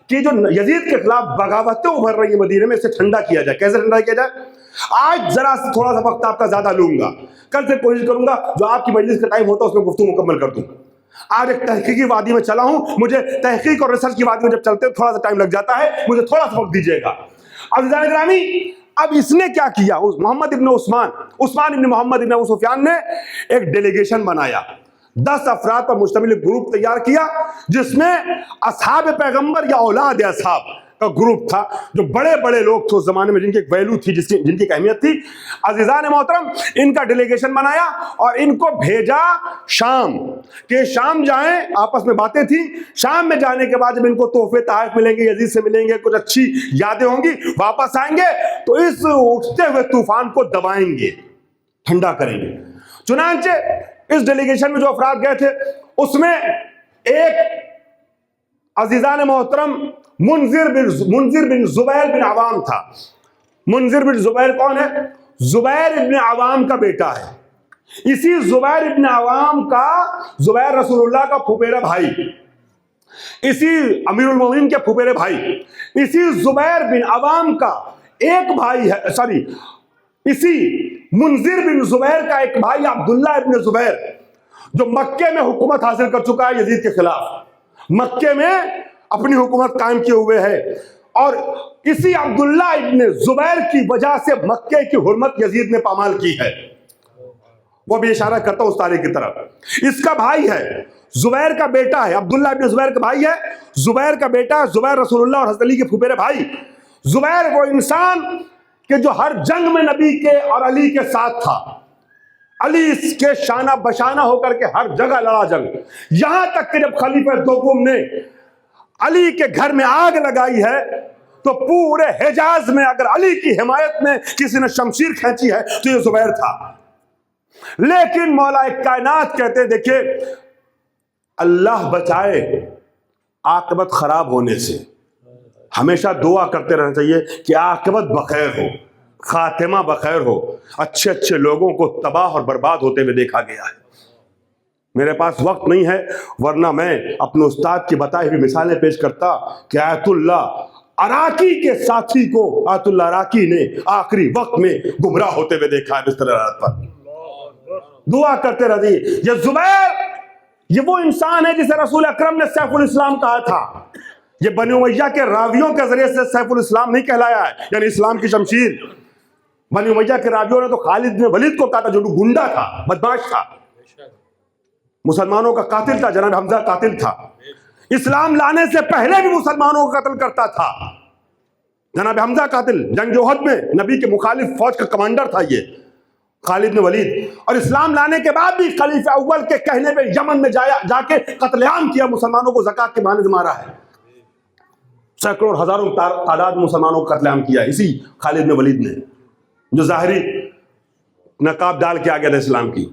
کہ جو یزید کے خلاف بغاوتیں ابھر رہی ہیں مدینے میں, اسے ٹھنڈا کیا جائے. کیسے ٹھنڈا کیا جائے؟ آج ذرا سے تھوڑا سا وقت آپ کا زیادہ لوں گا, کل سے کوشش کروں گا جو آپ کی مجلس کا ٹائم ہوتا ہے اس میں گفتگو مکمل کر دوں. آج ایک تحقیقی وادی میں چلا ہوں, مجھے تحقیق اور ریسرچ کی وادی میں جب چلتے ہیں تھوڑا سا ٹائم لگ جاتا ہے, مجھے تھوڑا سا وقت دیجیے گا. عزیزان گرامی, اب اس نے کیا کیا, محمد ابن عثمان ابن محمد ابن ابو سفیان نے ایک ڈیلیگیشن بنایا, 10 افراد پر مشتمل ایک گروپ تیار کیا, جس میں اصحاب پیغمبر یا اولاد اصحاب کا گروپ تھا, جو بڑے بڑے لوگ تھے اس زمانے میں, جن کی ایک ویلو تھی, جن کی ایک اہمیت تھی. عزیزان محترم, ان کا ڈیلیگیشن بنایا اور ان کو بھیجا شام, کہ شام جائیں. آپس میں باتیں تھیں. شام میں جانے کے بعد جب ان کو تحفے تحائف ملیں گے, یزید سے ملیں گے, کچھ اچھی یادیں ہوں گی, واپس آئیں گے تو اس اٹھتے ہوئے طوفان کو دبائیں گے, ٹھنڈا کریں گے. چنانچہ اس ڈیلیگیشن میں جو افراد گئے تھے اس میں ایک عزیزان محترم منذر بن زبیر بن عوام تھا. منذر بن زبیر کون ہے؟ زبیر ابن عوام کا بیٹا ہے. اسی زبیر ابن عوام کا, زبیر رسول اللہ کا پھوپھیرا بھائی, اسی امیر المومنین کے پھوپھیرے بھائی, اسی زبیر بن عوام کا ایک بھائی ہے, اسی منذر بن زبیر کا ایک بھائی عبداللہ ابن زبیر, جو مکے میں حکومت حاصل کر چکا ہے یزید کے خلاف, مکے میں اپنی حکومت قائم کیے ہوئے ہے. اور اسی عبداللہ ابن زبیر کی وجہ سے مکے کی حرمت یزید نے پامال کی ہے. وہ بھی اشارہ کرتا ہوں اس تاریخ کی طرف. اس کا بھائی ہے, زبیر کا بیٹا ہے, عبداللہ ابن زبیر کا بھائی ہے, زبیر کا بیٹا, زبیر رسول اللہ اور حضرت علی کے پھوپھیرے بھائی. زبیر وہ انسان کہ جو ہر جنگ میں نبی کے اور علی کے ساتھ تھا, علی اس کے شانہ بشانہ ہو کر کے ہر جگہ لڑا جنگ, یہاں تک کہ جب خلیفہ دوم نے علی کے گھر میں آگ لگائی ہے تو پورے حجاز میں اگر علی کی حمایت میں کسی نے شمشیر کھینچی ہے تو یہ زبیر تھا. لیکن مولا کائنات کہتے ہیں دیکھیں, اللہ بچائے عاقبت خراب ہونے سے. ہمیشہ دعا کرتے رہنا چاہیے کہ عاقبت بخیر ہو, خاتمہ بخیر ہو. اچھے اچھے لوگوں کو تباہ اور برباد ہوتے ہوئے دیکھا گیا ہے. میرے پاس وقت نہیں ہے, ورنہ میں اپنے استاد کی بتائی ہوئی مثالیں پیش کرتا کہ آیت اللہ عراقی کے ساتھی کو آیت اللہ عراقی نے آخری وقت میں گمراہ ہوتے ہوئے دیکھا ہے بستر رات پر. دعا کرتے رہیے. یہ زبیر, یہ وہ انسان ہے جسے رسول اکرم نے سیف الاسلام کہا تھا. یہ بنی امیہ کے راویوں کے ذریعے سے سیف الاسلام نہیں کہلایا ہے، یعنی اسلام کی شمشیر۔ بنی امیہ کے راویوں نے تو خالد بن ولید کو کہا تھا جو گنڈا تھا، بدمعاش تھا، مسلمانوں کا قاتل تھا، جناب حمزہ قاتل تھا، اسلام لانے سے پہلے بھی مسلمانوں کو قتل کرتا تھا۔ جناب حمزہ قاتل، جنگ احد میں نبی کے مخالف فوج کا کمانڈر تھا یہ خالد بن ولید، اور اسلام لانے کے بعد بھی خلیفہ اول کے کہنے پہ یمن میں جا کے قتل عام کیا، مسلمانوں کو زکوٰۃ کے بہانے سے مارا ہے، سینکڑوں اور ہزاروں تعداد مسلمانوں کو قتل عام کیا ہے اسی خالد بن ولید نے، جو ظاہری نقاب ڈال کے آ گیا تھا اسلام کی۔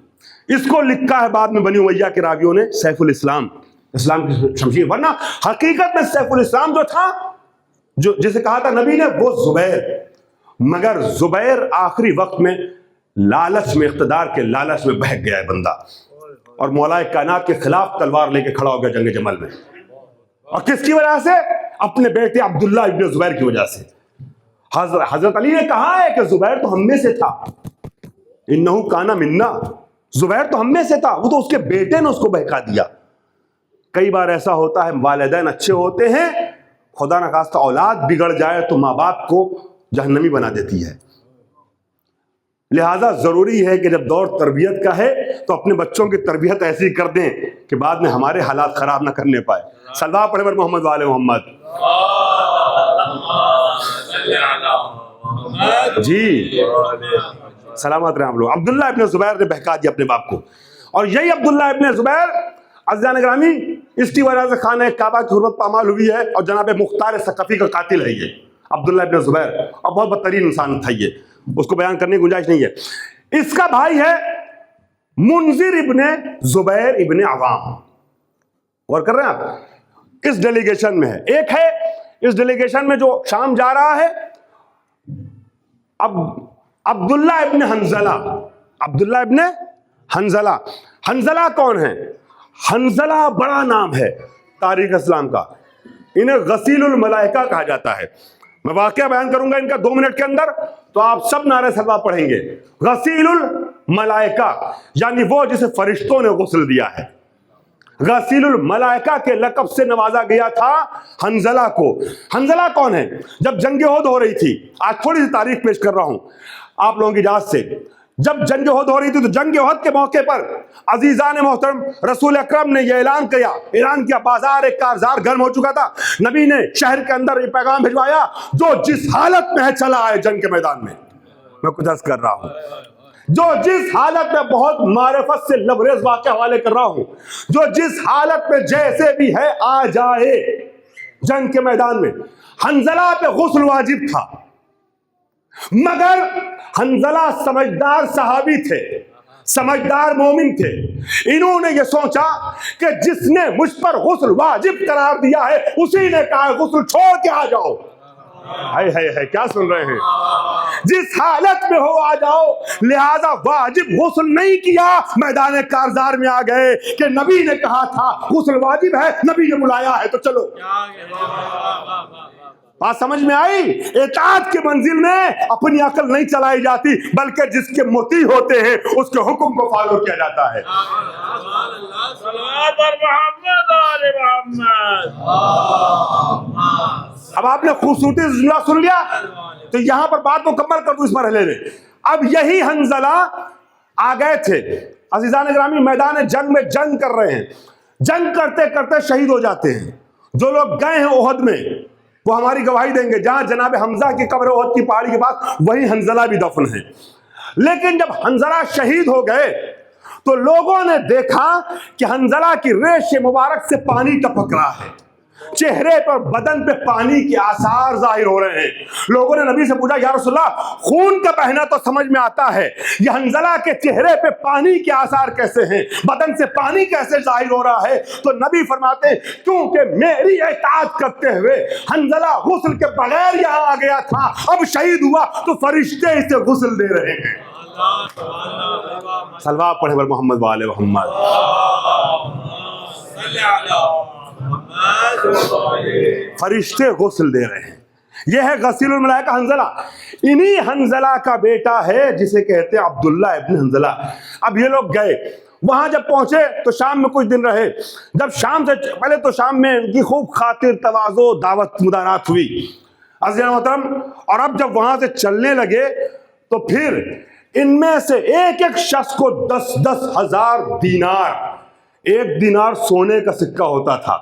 اس کو لکھا ہے بعد میں بنی امیہ کے راویوں نے سیف الاسلام، اسلام کی شمشیر، ورنہ حقیقت میں سیف الاسلام جو تھا، جو جسے کہا تھا نبی نے، وہ زبیر، مگر زبیر آخری وقت میں لالچ میں، اقتدار کے لالچ میں بہک گیا ہے بندہ، اور مولا کائنات کے خلاف تلوار لے کے کھڑا ہو گیا جنگ جمل میں، اور کس کی وجہ سے؟ اپنے بیٹے عبداللہ ابن زبیر کی وجہ سے۔ حضرت علی نے کہا ہے کہ زبیر تو ہم میں سے تھا، انہو کانا منا، زبیر تو ہم میں سے تھا، وہ تو اس کے بیٹے نے اس کو بہکا دیا۔ کئی بار ایسا ہوتا ہے، والدین اچھے ہوتے ہیں، خدا نخواستہ اولاد بگڑ جائے تو ماں باپ کو جہنمی بنا دیتی ہے۔ لہذا ضروری ہے کہ جب دور تربیت کا ہے تو اپنے بچوں کی تربیت ایسی کر دیں کہ بعد میں ہمارے حالات خراب نہ کرنے پائے۔ صلوات پڑھیں پر محمد وآل محمد۔ جی سلامت رہیں آپ لوگ۔ عبداللہ ابن زبیر نے بہکا دیا اپنے باپ کو، اور یہی عبداللہ ابن زبیر عزیزان گرامی اس کی وجہ سے خانہ کعبہ کی حرمت پامال ہوئی ہے، اور جناب مختار ثقفی کا قاتل ہے یہ عبداللہ ابن زبیر، اور بہت بدترین انسان تھا یہ، اس کو بیان کرنے کی گنجائش نہیں ہے۔ اس کا بھائی ہے منذر ابن زبیر ابن عوام، غور کر رہے ہیں آپ، اس ڈیلیگیشن میں ہے، ایک ہے اس ڈیلیگیشن میں جو شام جا رہا ہے، اب عبداللہ ابن حنظلہ، عبداللہ ابن حنظلہ، حنظلہ کون ہے؟ حنظلہ بڑا نام ہے تاریخ اسلام کا، انہیں غسیل الملائکہ کہا جاتا ہے۔ میں واقعہ بیان کروں گا ان کا 2 منٹ کے اندر، تو آپ سب نعرہ صلوات پڑھیں گے۔ غسیل الملائکہ یعنی وہ جسے فرشتوں نے غسل دیا ہے، غسیل الملائکہ کے لقب سے نوازا گیا تھا حنظلہ کو۔ حنظلہ کون ہے؟ جب جنگ احد ہو رہی تھی، آج تھوڑی سی تاریخ پیش کر رہا ہوں آپ لوگوں کی اجازت سے، جب جنگ احد ہو رہی تھی تو جنگ احد کے موقع پر عزیزان محترم رسول اکرم نے یہ اعلان کیا، بازار کارزار گرم ہو چکا تھا، نبی نے شہر کے اندر یہ پیغام بھجوایا، جو جس حالت میں ہے چلا آئے جنگ کے میدان میں۔ میں کچھ عرض کر رہا ہوں، جو جس حالت میں، بہت معرفت سے لبریز واقعہ حوالے کر رہا ہوں، جو جس حالت میں جیسے بھی ہے آ جائے جنگ کے میدان میں۔ حنظلہ پہ غسل واجب تھا، مگر حنظلہ سمجھدار صحابی تھے، سمجھدار مومن تھے، انہوں نے یہ سوچا کہ جس نے مجھ پر غسل واجب قرار دیا ہے اسی نے کہا غسل چھوڑ کے آ جاؤ۔ ہے کیا سن رہے ہیں؟ جس حالت میں ہو آ جاؤ، لہذا واجب غسل نہیں کیا، میدان کارزار میں آ گئے کہ نبی نے کہا تھا غسل واجب ہے، نبی نے بلایا ہے تو چلو۔ بات سمجھ میں آئی؟ اطاعت کی منزل میں اپنی عقل نہیں چلائی جاتی، بلکہ جس کے مطیع ہوتے ہیں اس کے حکم کو فالو کیا جاتا ہے۔ صلوات پر محمد آل محمد۔ اب آپ نے خوبصورتی سے جملہ سن لیا، تو یہاں پر بات مکمل کر دوں اس مرحلے میں۔ اب یہی حنظلہ آ گئے تھے عزیزان گرامی، میدان جنگ میں جنگ کر رہے ہیں، جنگ کرتے کرتے شہید ہو جاتے ہیں۔ جو لوگ گئے ہیں احد میں وہ ہماری گواہی دیں گے، جہاں جناب حمزہ کی قبر احد کی پہاڑی کے پاس وہی حنظلہ بھی دفن ہے۔ لیکن جب حنظلہ شہید ہو گئے تو لوگوں نے دیکھا کہ حنظلہ کی ریش مبارک سے پانی ٹپک رہا ہے، چہرے پر بدن پہ پانی کے آثار ظاہر ہو رہے ہیں۔ لوگوں نے نبی سے پوچھا، یا رسول اللہ خون کا بہنا تو سمجھ میں آتا ہے، یہ حنظلہ کے چہرے پہ پانی کے آثار کیسے ہیں، بدن سے پانی کیسے ظاہر ہو رہا ہے؟ تو نبی فرماتے ہیں کیونکہ میری اطاعت کرتے ہوئے حنظلہ غسل کے بغیر یہاں آ گیا تھا، اب شہید ہوا تو فرشتے اسے غسل دے رہے ہیں۔ صلوات پڑھیں پر محمد وآل محمد۔ فرشتے غسل دے رہے ہیں۔ یہ ہے غسیل الملائکہ حنظلہ۔ انہی حنظلہ کا بیٹا ہے جسے کہتے ہیں عبداللہ ابن حنظلہ۔ اب یہ لوگ گئے، وہاں جب پہنچے تو شام میں کچھ دن رہے. جب شام سے پہلے تو شام میں ان کی خوب خاطر تواضع دعوت مدارات ہوئی عزیزان محترم. اور اب جب وہاں سے چلنے لگے تو پھر ان میں سے ایک ایک شخص کو 10,000 دینار، 1 دینار سونے کا سکہ ہوتا تھا،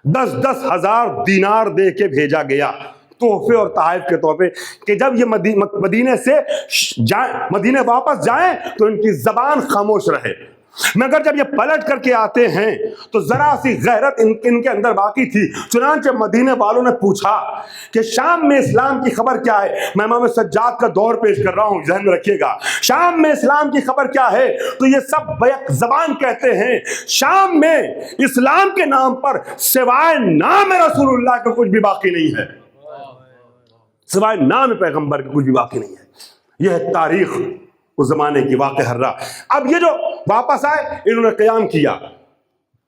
10,000 دینار دے کے بھیجا گیا تحفے اور تحائف کے طور پہ کہ جب یہ مدینے سے مدینے واپس جائیں تو ان کی زبان خاموش رہے. مگر جب یہ پلٹ کر کے آتے ہیں تو ذرا سی غیرت ان کے اندر باقی تھی. چنانچہ مدینے والوں نے پوچھا کہ شام میں اسلام کی خبر کیا ہے. میں امام سجاد کا دور پیش کر رہا ہوں، ذہن میں رکھیے گا. شام میں اسلام کی خبر کیا ہے؟ تو یہ سب بیک زبان کہتے ہیں شام میں اسلام کے نام پر سوائے نام رسول اللہ کا کچھ بھی باقی نہیں ہے، سوائے نام پیغمبر کا کچھ بھی باقی نہیں ہے. یہ ہے تاریخ اس زمانے کی واقع حرہ. اب یہ جو واپس آئے انہوں نے قیام کیا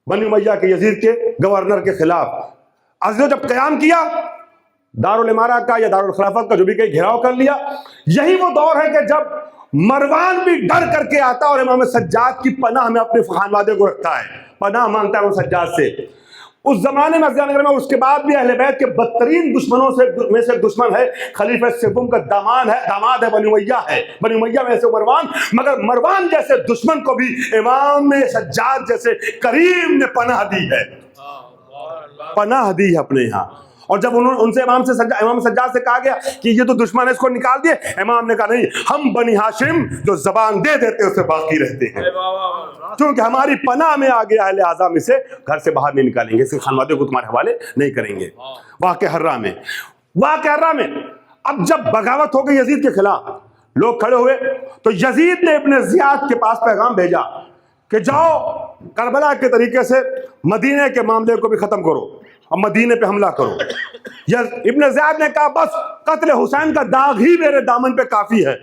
بنی امیہ کے یزید کے گورنر کے خلاف. عزیزو جب قیام کیا دارالامارہ کا یا دارالخلافت کا جو بھی کہیں گھیراؤ کر لیا. یہی وہ دور ہے کہ جب مروان بھی ڈر کر کے آتا اور امام سجاد کی پناہ میں اپنے خانوادے کو رکھتا ہے، پناہ مانگتا ہے امام سجاد سے. اس زمانے میں میں اس کے بعد بھی اہل بیت کے بدترین دشمنوں میں سے دشمن ہے خلیفہ سوم کا داماد ہے بنی امیہ ہے، بنی امیہ میں سے مروان. مگر مروان جیسے دشمن کو بھی امام سجاد جیسے کریم نے پناہ دی ہے، پناہ دی ہے اپنے یہاں. اور جب ان سے امام سجاد سے کہا گیا کہ یہ تو دشمن ہے اس کو نکال دیے، امام نے کہا نہیں، ہم بنی ہاشم جو زبان دے دیتے اسے باقی رہتے ہیں، کیونکہ ہماری پناہ میں آگے اہل اعظم اسے گھر سے باہر نہیں نکالیں گے، اس کے خانوادے کو تمہارے حوالے نہیں کریں گے. واقع حرہ میں اب جب بغاوت ہو گئی یزید کے خلاف، لوگ کھڑے ہوئے تو یزید نے ابن زیاد کے پاس پیغام بھیجا کہ جاؤ کربلا کے طریقے سے مدینے کے معاملے کو بھی ختم کرو اور مدینے پہ حملہ کرو. ابن زیاد نے کہا بس قتل حسین کا داغ ہی میرے دامن پہ کافی ہے.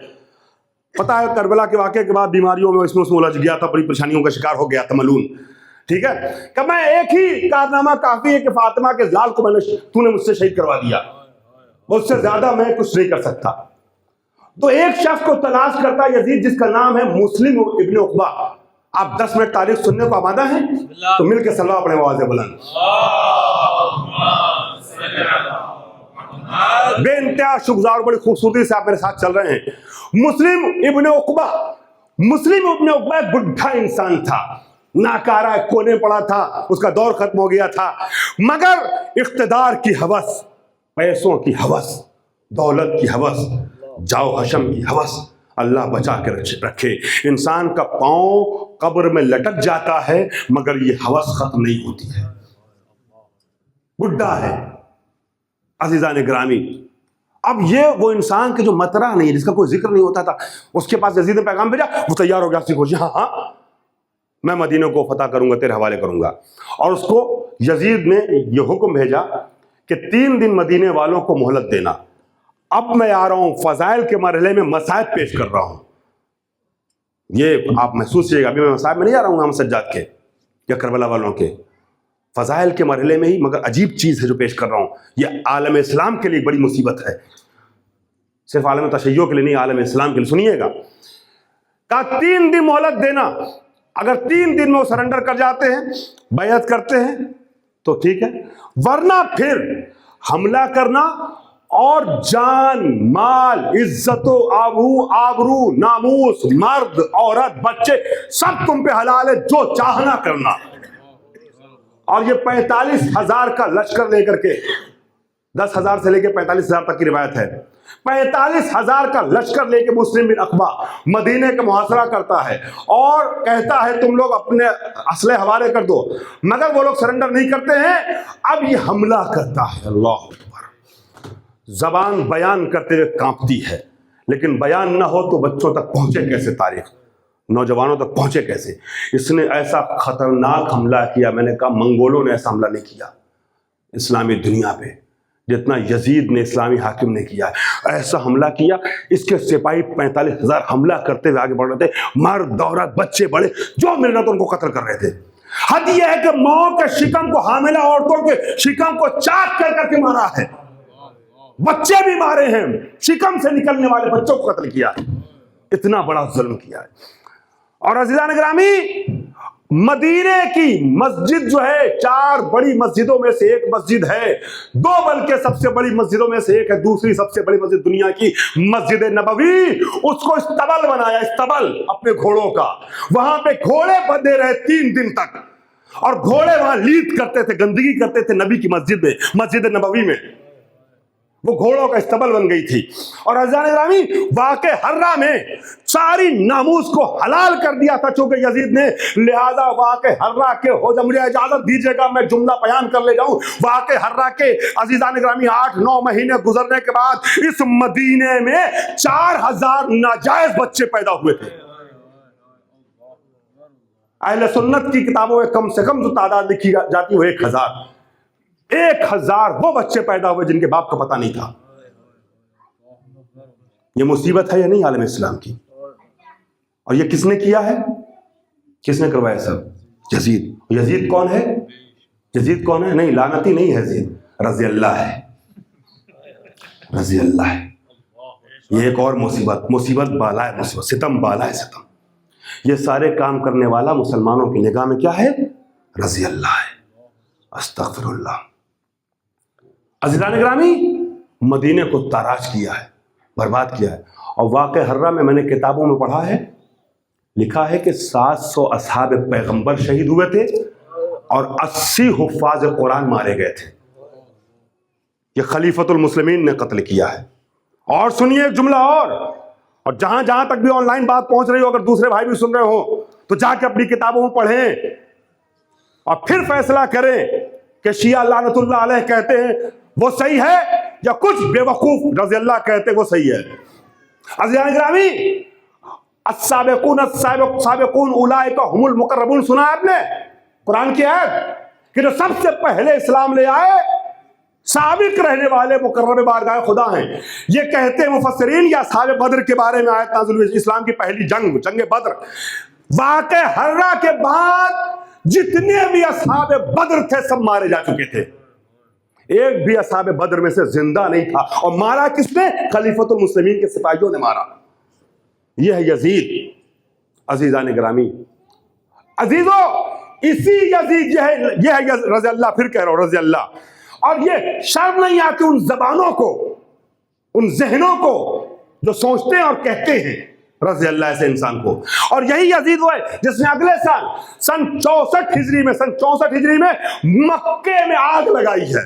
پتہ ہے کربلا کے واقعے کے بعد بیماریوں میں اس میں الجھ گیا تھا، بڑی پریشانیوں کا شکار ہو گیا تھا ملعون. ٹھیک ہے کہ میں ایک ہی کارنامہ کافی ہے کہ فاطمہ کے لال کو تو نے مجھ سے شہید کروا دیا، اس سے زیادہ میں کچھ نہیں کر سکتا. تو ایک شخص کو تلاش کرتا یزید جس کا نام ہے مسلم ابن عقبہ. آپ 10 منٹ تاریخ سننے کو آمادہ ہیں تو مل کے صلوات پڑھیں آواز بلند. بے انتہا شکرگزار، بڑی خوبصورتی سے آپ میرے ساتھ چل رہے ہیں. مسلم ابن عقبہ ایک بڈھا انسان تھا، ناکارہ کونے پڑا تھا، اس کا دور ختم ہو گیا تھا. مگر اقتدار کی ہوس، پیسوں کی ہوس، دولت کی ہوس، جاؤ حشم کی ہوس اللہ بچا کے رکھے. انسان کا پاؤں قبر میں لٹک جاتا ہے مگر یہ ہوس ختم نہیں ہوتی ہے. بڈھا ہے عزیزان گرامی. اب یہ وہ انسان کے جو مطرح نہیں ہے، جس کا کوئی ذکر نہیں ہوتا تھا، اس کے پاس یزید نے پیغام بھیجا، وہ تیار ہو گیا اپنی کوشش، ہاں میں مدینہ کو فتح کروں گا، تیرے حوالے کروں گا. اور اس کو یزید نے یہ حکم بھیجا کہ 3 دن مدینے والوں کو مہلت دینا. اب میں آ رہا ہوں فضائل کے مرحلے میں مصائب پیش کر رہا ہوں. یہ آپ محسوس کیجیے گا، ابھی میں مصائب میں نہیں آ رہا ہوں امام سجاد کے یا کربلا والوں کے، فضائل کے مرحلے میں ہی. مگر عجیب چیز ہے جو پیش کر رہا ہوں، یہ عالم اسلام کے لیے بڑی مصیبت ہے، صرف عالم تشیع کے لیے نہیں، عالم اسلام کے لیے. سنیے گا، کہا 3 دن مہلت دینا، اگر 3 دن میں وہ سرنڈر کر جاتے ہیں، بیعت کرتے ہیں تو ٹھیک ہے، ورنہ پھر حملہ کرنا اور جان مال عزت و آبرو ناموس مرد عورت بچے سب تم پہ حلال ہے، جو چاہنا کرنا. اور یہ 45,000 کا لشکر لے کر کے، 10,000 سے لے کے 45,000 تک کی روایت ہے، 45,000 کا لشکر لے کے مسلم بن عقبہ مدینے کا محاصرہ کرتا ہے اور کہتا ہے تم لوگ اپنے اسلحے حوالے کر دو. مگر وہ لوگ سرنڈر نہیں کرتے ہیں. اب یہ حملہ کرتا ہے. اللہ اکبر. زبان بیان کرتے ہوئے کانپتی ہے، لیکن بیان نہ ہو تو بچوں تک پہنچے کیسے تاریخ، نوجوانوں تک پہنچے کیسے. اس نے ایسا خطرناک حملہ کیا، میں نے کہا منگولوں نے ایسا حملہ نہیں کیا اسلامی دنیا پہ جتنا یزید نے اسلامی حاکم نے کیا. ایسا حملہ کیا، اس کے سپاہی 45,000 حملہ کرتے ہوئے آگے بڑھ رہے تھے، مرد عورت بچے بڑے جو مل رہا تھا ان کو قتل کر رہے تھے. حد یہ ہے کہ ماؤں کے شکم کو، حاملہ عورتوں کے شکم کو چاک کر کر کے مارا ہے، بچے بھی مارے ہیں، شکم سے نکلنے والے بچوں کو قتل کیا ہے. اتنا بڑا ظلم کیا ہے. اور عزیزان گرامی مدینے کی مسجد جو ہے 4 بڑی مسجدوں میں سے ایک مسجد ہے، 2 بلکہ سب سے بڑی مسجدوں میں سے ایک ہے، دوسری سب سے بڑی مسجد دنیا کی مسجد نبوی، اس کو استبل بنایا، استبل اپنے گھوڑوں کا، وہاں پہ گھوڑے بندھے رہے 3 دن تک، اور گھوڑے وہاں لیٹ کرتے تھے، گندگی کرتے تھے نبی کی مسجد میں، مسجد نبوی میں، وہ گھوڑوں کا استبل بن گئی تھی۔ اور عزیزان گرامی واقع حرہ میں ساری ناموس کو حلال کر دیا تھا چونکہ یزید نے، لہذا واقع حرہ کے ہو جا، مجھے اجازت دیجیے گا میں جملہ بیان کر لے جاؤں، واقع حرہ کے عزیزان گرامی 8-9 مہینے گزرنے کے بعد اس مدینے میں 4000 ناجائز بچے پیدا ہوئے تھے۔ اہل سنت کی کتابوں میں کم سے کم جو تعداد لکھی جاتی ہے وہ 1000 وہ بچے پیدا ہوئے جن کے باپ کا پتہ نہیں تھا۔ یہ مصیبت ہے یا نہیں عالم اسلام کی؟ اور یہ کس نے کیا ہے؟ کس نے کروایا سب؟ یزید۔ یزید کون ہے؟ یزید کون ہے؟ نہیں، لعنتی نہیں ہے یزید، رضی اللہ ہے، رضی اللہ ہے۔ یہ ایک اور مصیبت بالا ہے، مصیبت، ستم بالا ہے، ستم۔ یہ سارے کام کرنے والا مسلمانوں کی نگاہ میں کیا ہے؟ رضی اللہ ہے، استغفر اللہ۔ عزیزان گرامی مدینے کو تاراج کیا ہے، برباد کیا ہے، اور واقع حرہ میں نے کتابوں میں پڑھا ہے، لکھا ہے کہ 700 اصحاب پیغمبر شہید ہوئے تھے اور 80 حفاظ قرآن مارے گئے تھے۔ یہ خلیفۃ المسلمین نے قتل کیا ہے۔ اور سنیے ایک جملہ اور جہاں تک بھی آن لائن بات پہنچ رہی ہو، اگر دوسرے بھائی بھی سن رہے ہو تو جا کے اپنی کتابوں میں پڑھیں اور پھر فیصلہ کریں کہ شیعہ لعنت اللہ علیہ کہتے ہیں وہ صحیح ہے یا کچھ بے وقوف رضی اللہ کہتے ہیں وہ صحیح ہے۔ عزیزان گرامی السابقون السابقون اولئک هم المقربون سنا آپ نے قرآن کی آیت کہ جو سب سے پہلے اسلام لے آئے سابق رہنے والے مقرب بارگاہ خدا ہیں۔ یہ کہتے ہیں مفسرین یا اصحاب بدر کے بارے میں آیت نازل ہوئی، اسلام کی پہلی جنگ بدر۔ واقع حرہ کے بعد جتنے بھی اصحاب بدر تھے سب مارے جا چکے تھے، ایک بھی اصحاب بدر میں سے زندہ نہیں تھا، اور مارا کس نے؟ خلیفۃ المسلمین کے سپاہیوں نے مارا۔ یہ ہے یزید۔ عزیزان گرامی عزیزو اسی یزید یہ ہے رضی اللہ، پھر کہہ رہا ہوں رضی اللہ۔ اور یہ شرم نہیں آتی ان زبانوں کو، ان ذہنوں کو جو سوچتے ہیں اور کہتے ہیں رضی اللہ سے انسان کو۔ اور یہی یزید وہ ہے جس نے اگلے سال سن 64 ہجری میں مکے میں آگ لگائی ہے،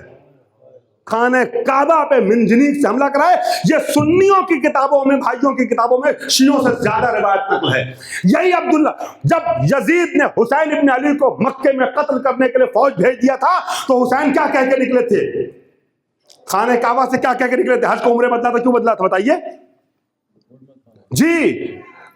خانہ کعبہ پہ منجنیق سے حملہ کرائے۔ یہ سنیوں کی کتابوں میں، بھائیوں کی کتابوں میں شیعوں سے زیادہ روایت نقل ہے۔ یہی عبداللہ جب یزید نے حسین ابن علی کو مکے میں قتل کرنے کے لیے فوج بھیج دیا تھا تو حسین کیا کہہ کے نکلے تھے؟ خانہ کعبہ سے کیا کہہ کے نکلے تھے؟ حج کو عمرے بدلا تھا، کیوں بدلا تھا بتائیے جی؟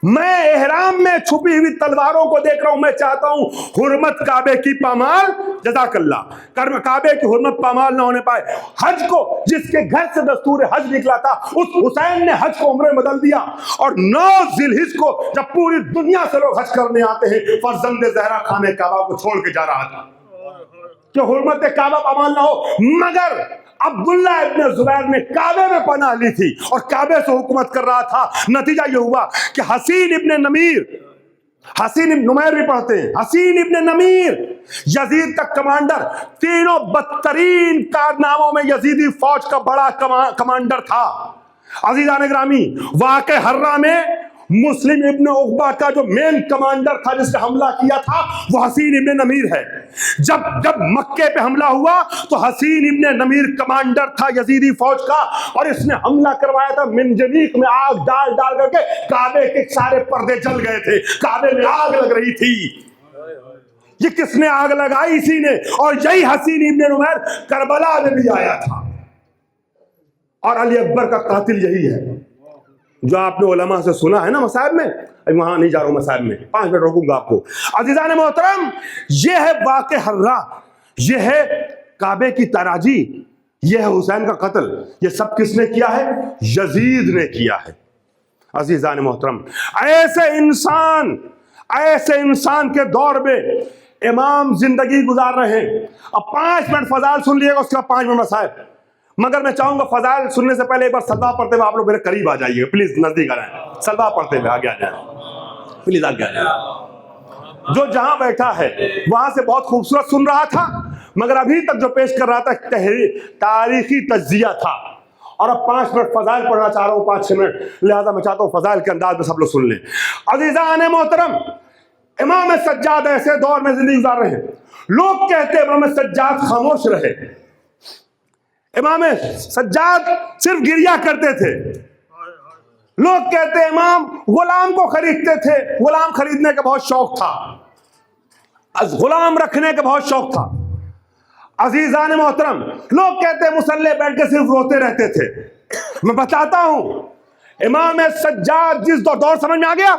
میں احرام میں چھپی ہوئی تلواروں کو دیکھ رہا ہوں، میں چاہتا ہوں حرمت کعبے کی پامال، جزاک اللہ، کعبے کی حرمت پامال نہ ہونے پائے۔ حج کو جس کے گھر سے دستور حج نکلا تھا اس حسین نے حج کو عمرے بدل دیا، اور 9 ذی الحجہ کو جب پوری دنیا سے لوگ حج کرنے آتے ہیں فرزند زہرا خانہ کعبہ کو چھوڑ کے جا رہا تھا کہ حرمت کعبہ پامال نہ ہو، مگر عبداللہ ابن زبیر نے کعبے میں پناہ لی تھی اور کعبے سے حکومت کر رہا تھا۔ نتیجہ یہ ہوا کہ حسین ابن نمیر بھی پڑھتے ہیں، حسین ابن نمیر یزید کا کمانڈر، تینوں بدترین کارناموں میں یزیدی فوج کا بڑا کمانڈر تھا۔ عزیزان گرامی واقع حرہ میں مسلم ابن عقبہ کا جو مین کمانڈر تھا جس نے حملہ کیا تھا وہ حسین ابن نمیر ہے۔ جب مکے پہ حملہ ہوا تو حسین ابن نمیر کمانڈر تھا یزیدی فوج کا، اور اس نے حملہ کروایا تھا منجنیق میں آگ ڈال کر کے، کعبے کے سارے پردے جل گئے تھے، کعبے میں آگ لگ رہی تھی۔ یہ کس نے آگ لگائی؟ اسی نے۔ اور یہی حسین ابن نمیر کربلا میں بھی آیا تھا، اور علی اکبر کا قاتل یہی ہے جو آپ نے علماء سے سنا ہے نا مصائب میں۔ وہاں نہیں جا رہا ہوں مصائب میں، 5 منٹ روکوں گا آپ کو۔ عزیزان محترم یہ ہے واقع حرہ، یہ ہے کعبے کی تاراجی، یہ ہے حسین کا قتل۔ یہ سب کس نے کیا ہے؟ یزید نے کیا ہے۔ عزیزان محترم ایسے انسان کے دور میں امام زندگی گزار رہے ہیں۔ اب 5 منٹ فضائل سن لیے گا، اس کے بعد 5 منٹ مصائب۔ مگر میں چاہوں گا فضائل سننے سے پہلے ایک بار سلوا پڑھتے ہوئے آپ لوگ میرے قریب آ جائیے، پلیز نزدیک آ جائیں، سلوا پڑھتے ہوئے آگے آ جائیں۔ پلیز آگے آ جائیں. جو جہاں بیٹھا ہے وہاں سے بہت خوبصورت سن رہا تھا، مگر ابھی تک جو پیش کر رہا تھا تاریخی تجزیہ تھا. اور اب 5 منٹ فضائل پڑھنا چاہ رہا ہوں، 5-6 منٹ، لہذا میں چاہتا ہوں فضائل کے انداز میں سب لوگ سن لیں. عزیزان محترم، امام سجاد ایسے دور میں زندگی گزار رہے ہیں، لوگ کہتے ہیں امام سجاد خاموش رہے. امام سجاد صرف گریا کرتے تھے. لوگ کہتے ہیں امام غلام کو خریدتے تھے، غلام خریدنے کا بہت شوق تھا، غلام رکھنے کا بہت شوق تھا. عزیزان محترم، لوگ کہتے ہیں مصلی بیٹھ کے صرف روتے رہتے تھے. میں بتاتا ہوں، امام سجاد جس دور سمجھ میں آ گیا،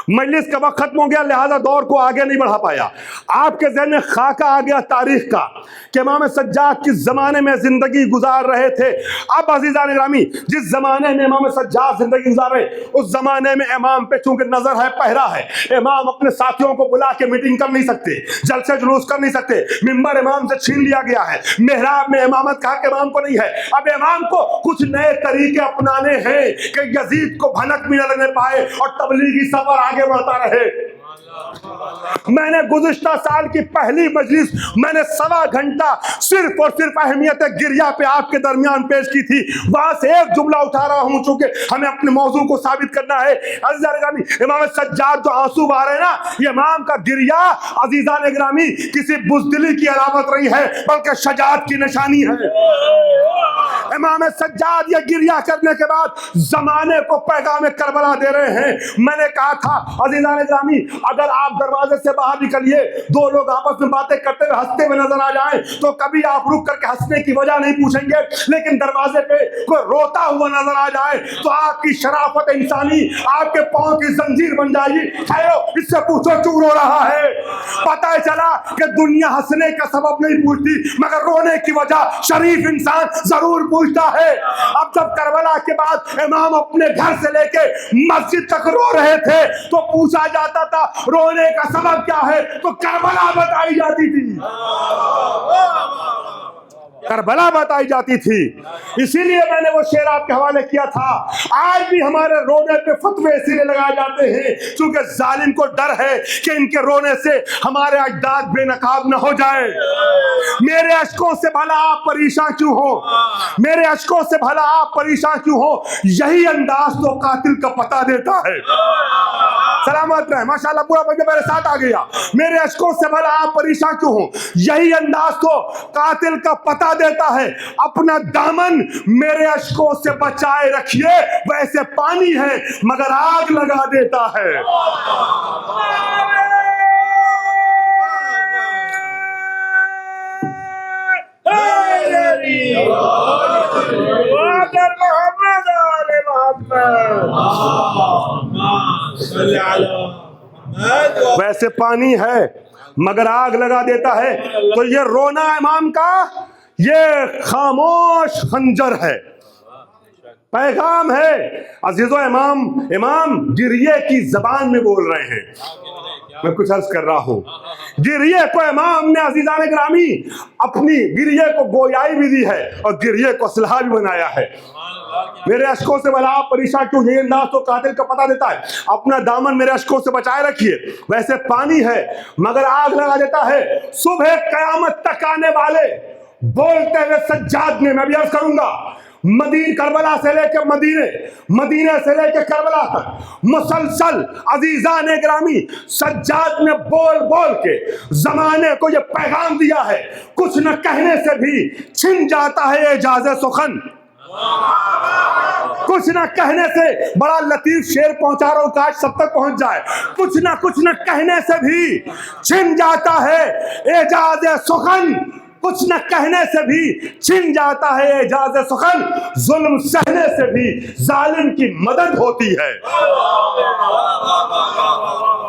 مجلس کا وقت ختم ہو گیا، لہذا دور کو آگے نہیں بڑھا پایا. آپ کے ذہن میں خاکہ آ گیا تاریخ کا کہ امام سجاد کس زمانے میں زندگی گزار رہے تھے. اب عزیزان گرامی، جس زمانے میں امام سجاد زندگی گزار رہے، اس زمانے میں امام پہ چونکہ نظر ہے، پہرا ہے، امام اپنے ساتھیوں کو بلا کے میٹنگ کر نہیں سکتے، جلسے جلوس کر نہیں سکتے، ممبر امام سے چھین لیا گیا ہے، محراب میں امامت کہا کہ امام کو نہیں ہے. اب امام کو کچھ نئے طریقے اپنانے ہیں کہ یزید کو بھنک بھی نہ لگنے پائے اور تبلیغی سفر آگے بڑھتا رہے. میں نے گزشتہ سال کی پہلی مجلس میں نے 1.25 گھنٹہ صرف اور صرف اہمیت گریہ پہ آپ کے درمیان پیش کی تھی. وہاں سے ایک جملہ اٹھا رہا ہوں چونکہ ہمیں اپنے موضوع کو ثابت کرنا ہے. عزیزان گرامی، امام سجاد جو آنسو بہا رہے ہیں نا، یہ امام کا گریہ عزیزان گرامی کسی بزدلی کی علامت نہیں ہے بلکہ شجاعت کی نشانی ہے. امام سجاد یہ گریہ کرنے کے بعد زمانے کو پیغام کربلا دے رہے ہیں. میں نے کہا تھا عزیزان گرامی، اگر آپ دروازے سے باہر نکلیے، 2 لوگ آپس میں باتیں کرتے ہوئے ہنستے ہوئے نظر آ جائیں تو کبھی آپ رک کر کے ہنسنے کی وجہ نہیں پوچھیں گے، لیکن دروازے پہ کوئی روتا ہوا نظر آ جائے تو آپ کی شرافت انسانی آپ کے پاؤں کی زنجیر بن جائے گی. ٹھہرو، اس سے پوچھو کیوں رو رہا ہے. پتہ چلا کہ دنیا ہنسنے کا سبب نہیں پوچھتی مگر رونے کی وجہ شریف انسان ضرور پوچھتا ہے. اب جب کربلا کے بعد امام اپنے گھر سے لے کے مسجد تک رو رہے تھے تو پوچھا جاتا تھا رونے کا سبب کیا ہے، تو کربلا بتائی جاتی تھی، کربلا بتائی جاتی تھی. اسی لیے میں نے وہ شعر آپ کے حوالے کیا تھا. آج بھی ہمارے رونے پہ فتوے اسی لیے لگائے جاتے ہیں چونکہ ظالم کو ڈر ہے کہ ان کے رونے سے ہمارے اجداد بے نقاب نہ ہو جائے. میرے اشکوں سے بھلا آپ پریشان کیوں ہو، میرے اشکوں سے بھلا آپ پریشان کیوں ہو، یہی انداز تو قاتل کا پتہ دیتا ہے. سلامت رہے، ماشاءاللہ پورا بچہ میرے ساتھ آ گیا. میرے اشکوں سے بھلا آپ پریشان کیوں ہو، یہی انداز تو قاتل کا پتہ دیتا ہے. اپنا دامن میرے اشکوں سے بچائے رکھیے، ویسے پانی ہے مگر آگ لگا دیتا ہے. ویسے پانی ہے مگر آگ لگا دیتا ہے. تو یہ رونا امام کا یہ خاموش خنجر ہے، پیغام ہے. عزیزو، امام گریے کی زبان میں بول رہے ہیں. میں کچھ عرض کر رہا ہوں، گریے کو امام نے عزیزان گرامی اپنی گریے کو گویائی بھی دی ہے اور گریے کو اسلحہ بھی بنایا ہے. میرے اشکوں سے بھلا آپ پریشان کیوں، یہ انداز تو قاتل کا پتہ دیتا ہے. اپنا دامن میرے اشکوں سے بچائے رکھیے، ویسے پانی ہے مگر آگ لگا دیتا ہے. صبح قیامت تک آنے والے بولتے ہوئے سجاد نے، میں بھی عرض کروں گا، کربلا سے لے کے مدینے سے لے کے کربلا تک مسلسل عزیزان گرامی سجاد نے بول بول کے زمانے کو یہ پیغام دیا ہے، کچھ نہ کہنے سے بھی چھن جاتا ہے اعجاز سخن. کچھ نہ کہنے سے، بڑا لطیف شعر پہنچا رہا ہوں کہ آج سب تک پہنچ جائے. کچھ نہ کہنے سے بھی چھن جاتا ہے اعجاز سخن، کچھ نہ کہنے سے بھی چھن جاتا ہے اعجاز سخن. ظلم سہنے سے بھی ظالم کی مدد ہوتی ہے،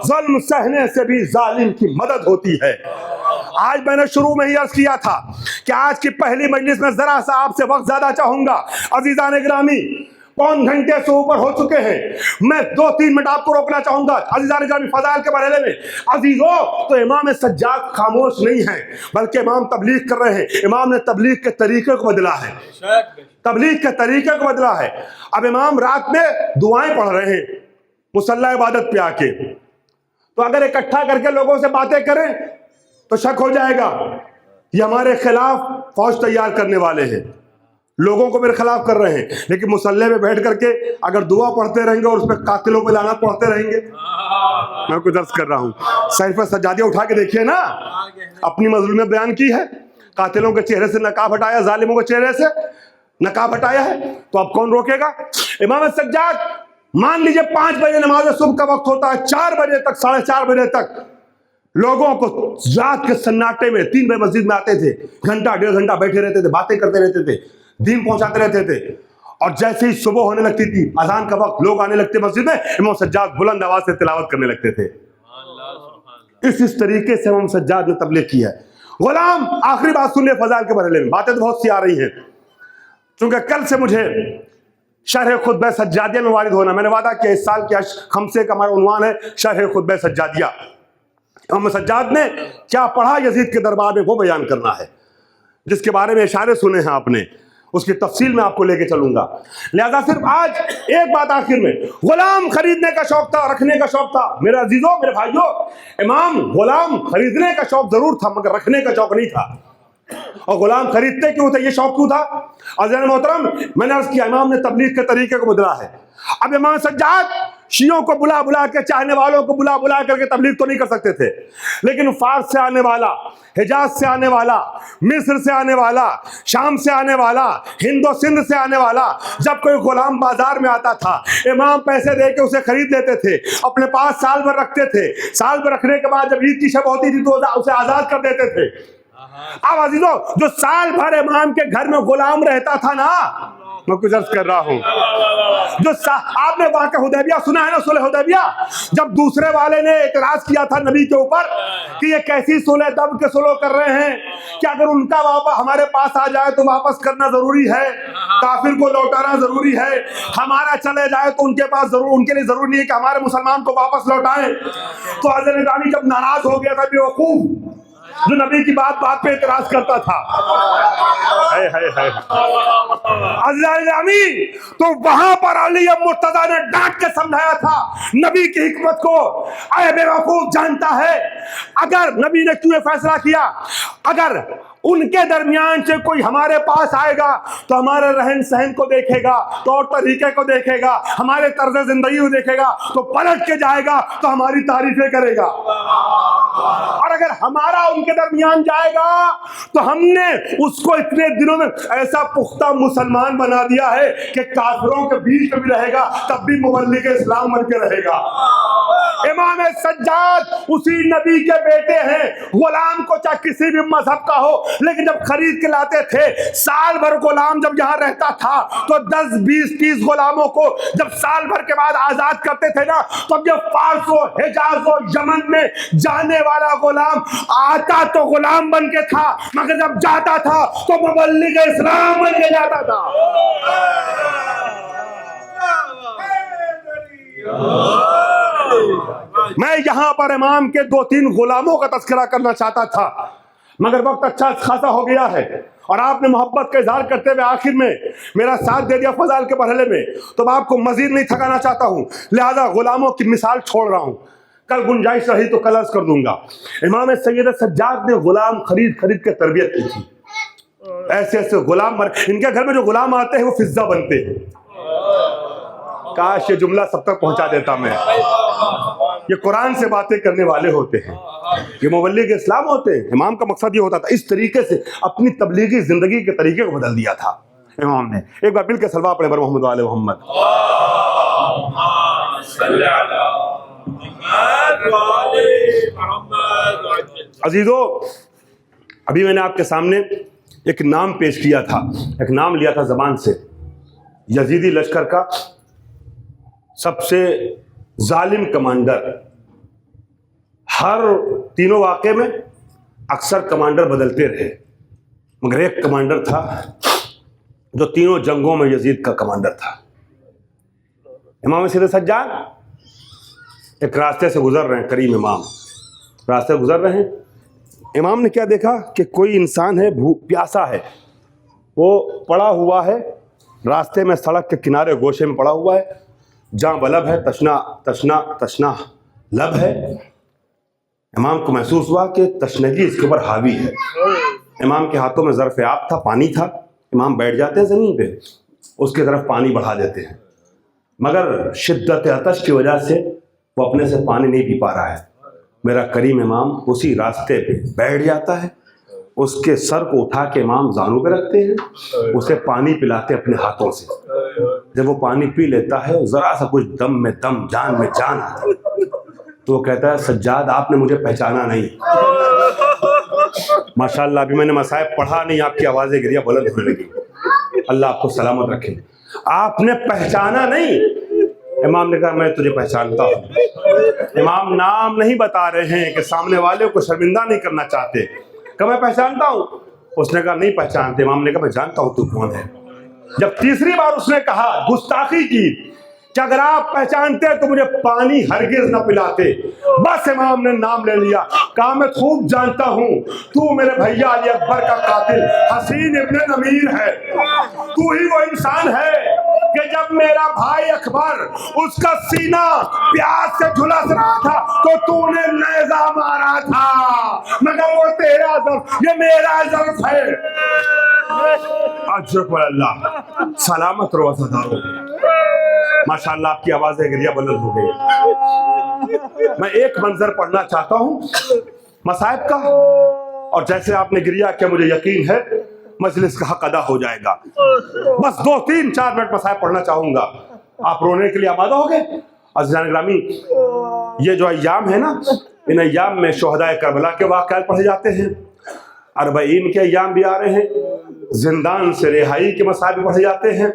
ظلم سہنے سے بھی ظالم کی مدد ہوتی ہے. آج میں نے شروع میں ہی عرض کیا تھا کہ آج کی پہلی مجلس میں ذرا سا آپ سے وقت زیادہ چاہوں گا. عزیزان گرامی 1.25 گھنٹے سے اوپر ہو چکے ہیں. میں 2-3 منٹ آپ کو روکنا چاہوں گا عزیزان گرامی فضائل کے مرحلے میں. عزیزو، تو امام سجاد خاموش نہیں ہیں بلکہ امام تبلیغ کر رہے ہیں. امام نے تبلیغ کے طریقے کو بدلا ہے، تبلیغ کے طریقے کو بدلا ہے. اب امام رات میں دعائیں پڑھ رہے ہیں مصلی عبادت پہ آ کے. تو اگر اکٹھا کر کے لوگوں سے باتیں کریں تو شک ہو جائے گا یہ ہمارے خلاف فوج تیار کرنے والے ہیں، لوگوں کو میرے خلاف کر رہے ہیں. لیکن مسلح پہ بیٹھ کر کے اگر دعا پڑھتے رہیں گے اور اس پہ قاتلوں پہ لعنت پڑھتے رہیں گے. میں کوئی درس کر رہا ہوں، صحیفہ سجادیہ اٹھا کے دیکھیے نا، اپنی مظلومیت بیان کی ہے، قاتلوں کے چہرے سے نقاب ہٹایا، ظالموں کے چہرے سے نقاب ہٹایا ہے، تو اب کون روکے گا؟ امام سجاد مان لیجئے 5 بجے نماز صبح کا وقت ہوتا ہے، 4 بجے تک 4:30 بجے تک لوگوں کو رات کے سناٹے میں 3 بجے مسجد میں آتے تھے، گھنٹہ 1.5 گھنٹہ بیٹھے رہتے تھے، باتیں کرتے رہتے تھے، دین پہنچاتے رہتے تھے. اور جیسے ہی صبح ہونے لگتی تھی، اذان کا وقت، لوگ آنے لگتے مسجد میں، امام سجاد بلند آواز سے تلاوت کرنے لگتے تھے. اس طریقے سے امام سجاد نے تبلیغ کی ہے. غلام آخری بات سن لے فضائل کے مرحلے میں، باتیں تو بہت سی آ رہی ہیں، چونکہ کل سے مجھے شرح خطبہ سجادیہ میں وارد ہونا، میں نے وعدہ کیا اس سال کے خمسے کا ہمارا عنوان ہے شرح خطبہ سجادیہ. امام سجاد نے کیا پڑھا یزید کے دربار میں وہ بیان کرنا ہے، جس کے بارے میں اشارے سنے ہیں آپ نے، اس کی تفصیل میں آپ کو لے کے چلوں گا. لہذا صرف آج ایک بات آخر میں، غلام خریدنے کا شوق تھا، رکھنے کا شوق تھا. میرے عزیزوں، میرے بھائیوں، امام غلام خریدنے کا شوق ضرور تھا مگر رکھنے کا شوق نہیں تھا. اور غلام خریدتے کیوں تھے، یہ شوق کیوں تھا؟ عزیزان محترم، میں نے عرض کیا امام نے تبلیغ کے طریقے کو بدلا ہے. اب امام سجاد شیعوں کو بلا بلا کے، چاہنے والوں کو بلا بلا کر کے تبلیغ تو نہیں کر سکتے تھے، لیکن فارس سے آنے والا، حجاز سے آنے والا، مصر سے آنے والا، شام سے آنے والا، ہند و سندھ سے آنے والا، جب کوئی غلام بازار میں آتا تھا، امام پیسے دے کے اسے خرید لیتے تھے، اپنے پاس سال بھر رکھتے تھے. سال بھر رکھنے کے بعد جب عید کی شب ہوتی تھی تو اسے آزاد کر دیتے تھے. اب عزیزوں، جو سال بھر امام کے گھر میں غلام رہتا تھا نا، میں کچھ عرض کر رہا ہوں، جو آپ نے واقعہ حدیبیہ سنا ہے نا، صلح حدیبیہ، جب دوسرے والے نے اعتراض کیا تھا نبی کے اوپر کہ یہ کیسی صلح دب کے صلح کر رہے ہیں، کہ اگر ان کا واپس ہمارے پاس آ جائے تو واپس کرنا ضروری ہے، کافر کو لوٹانا ضروری ہے، ہمارا چلے جائے تو ان کے پاس ضرور، ان کے لیے ضروری نہیں ہے کہ ہمارے مسلمان کو واپس لوٹائیں. تو حضرت نظامی جب ناراض ہو گیا تھا، بیوقوف جو نبی کی بات پہ اعتراض کرتا تھا، تو وہاں پر علی مرتضیٰ نے ڈانٹ کے سمجھایا تھا نبی کی حکمت کو. اے بے وقوف، جانتا ہے اگر نبی نے کیوں فیصلہ کیا، اگر ان کے درمیان سے کوئی ہمارے پاس آئے گا تو ہمارے رہن سہن کو دیکھے گا، طور طریقے کو دیکھے گا، ہمارے طرز زندگی کو دیکھے گا، تو پلٹ کے جائے گا تو ہماری تعریفیں کرے گا. اور اگر ہمارا ان کے درمیان جائے گا تو ہم نے اس کو اتنے دنوں میں ایسا پختہ مسلمان بنا دیا ہے کہ کافروں کے بیچ میں بھی رہے گا تب بھی مبلغ اسلام بن کے رہے گا. امام سجاد اسی نبی کے بیٹے ہیں، غلام کو چاہے کسی بھی مذہب کا ہو، لیکن جب خرید کے لاتے تھے، سال بھر غلام جب یہاں رہتا تھا تو 10 20 30 غلاموں کو جب سال بھر کے بعد آزاد کرتے تھے نا، تو یہ فارس و حجاز و یمن میں جانے والا غلام آتا تو غلام بن کے تھا، مگر جب جاتا تھا تو مبلغ اسلام بن کے جاتا تھا. میں یہاں پر امام کے 2-3 غلاموں کا تذکرہ کرنا چاہتا تھا، مگر وقت اچھا خاصا ہو گیا ہے اور آپ نے محبت کا اظہار کرتے ہوئے آخر میں میرا ساتھ دے دیا فضائل کے مرحلے میں، تو میں آپ کو مزید نہیں تھکانا چاہتا ہوں، لہذا غلاموں کی مثال چھوڑ رہا ہوں. کل گنجائش رہی تو کل عرض کر دوں گا. امام سید سجاد نے غلام خرید کے تربیت کی تھی. ایسے ایسے غلام ان کے گھر میں جو غلام آتے ہیں وہ فضہ بنتے ہیں. کاش یہ جملہ سب تک پہنچا دیتا میں. یہ قرآن سے باتیں کرنے والے ہوتے ہیں، یہ مبلغ اسلام ہوتے ہیں. امام کا مقصد یہ ہوتا تھا، اس طریقے سے اپنی تبلیغی زندگی کے طریقے کو بدل دیا تھا امام نے. ایک بار مل کے صلوات پڑھے بر محمد وآل محمد. عزیزو، ابھی میں نے آپ کے سامنے ایک نام پیش کیا تھا، ایک نام لیا تھا زبان سے، یزیدی لشکر کا سب سے ظالم کمانڈر. ہر تینوں واقعے میں اکثر کمانڈر بدلتے رہے، مگر ایک کمانڈر تھا جو تینوں جنگوں میں یزید کا کمانڈر تھا. امام سید سجاد ایک راستے سے گزر رہے ہیں، کریم امام راستے گزر رہے ہیں. امام نے کیا دیکھا کہ کوئی انسان ہے، پیاسا ہے، وہ پڑا ہوا ہے راستے میں، سڑک کے کنارے گوشے میں پڑا ہوا ہے، جہاں بلب ہے، تشنا تشنا تشنا لب ہے. امام کو محسوس ہوا کہ تشنگی اس کے اوپر حاوی ہے. امام کے ہاتھوں میں ظرف آب تھا، پانی تھا. امام بیٹھ جاتے ہیں زمین پہ، اس کی طرف پانی بڑھا دیتے ہیں، مگر شدت عطش کی وجہ سے وہ اپنے سے پانی نہیں پی پا رہا ہے. میرا کریم امام اسی راستے پہ بیٹھ جاتا ہے، اس کے سر کو اٹھا کے امام زانوں پہ رکھتے ہیں، اسے پانی پلاتے اپنے ہاتھوں سے. جب وہ پانی پی لیتا ہے، ذرا سا کچھ دم میں دم، جان میں جان آتا ہے، تو وہ کہتا ہے سجاد آپ نے مجھے پہچانا نہیں. ماشاءاللہ ابھی میں نے مصائب پڑھا نہیں، آپ کی آوازیں گریہ بلند ہونے لگی. اللہ آپ کو سلامت رکھے. آپ نے پہچانا نہیں. امام نے کہا میں تجھے پہچانتا ہوں. امام نام نہیں بتا رہے ہیں کہ سامنے والے کو شرمندہ نہیں کرنا چاہتے. کہ میں پہچانتا ہوں. اس نے کہا نہیں پہچانتے. امام نے کہا میں جانتا ہوں تو کون ہے. جب تیسری بار اس نے کہا گستاخی کی کہ اگر آپ پہچانتے تو مجھے پانی ہرگز نہ پلاتے، بس امام نے نام لے لیا. کہا میں خوب جانتا ہوں تو میرے بھیا علی اکبر کا قاتل حسین ابن نمیر ہے. تو ہی وہ انسان ہے کہ جب میرا بھائی اکبر اس کا سینہ پیاس سے جھلس رہا تھا تو نے نیزہ مارا تھا، مگر وہ تیرا ظرف، یہ میرا ظرف ہے. اجرک اللہ. سلامت رو عزادارو. ماشاءاللہ آپ کی آوازیں گریہ بلند ہو گئی. میں ایک منظر پڑھنا چاہتا ہوں مصائب کا، اور جیسے آپ نے گریہ کیا مجھے یقین ہے مجلس کا حق ادا ہو جائے گا. بس 2-3-4 منٹ مصائب پڑھنا چاہوں گا. آپ رونے کے لیے آمادہ ہو گئے؟ عزیزان گرامی، یہ جو ایام ہے نا، ان ایام میں شہدائے کربلا کے واقعات پڑھے جاتے ہیں، 40 کے ایام بھی آ رہے ہیں، زندان سے رہائی کے مصائب بھی پڑھے جاتے ہیں،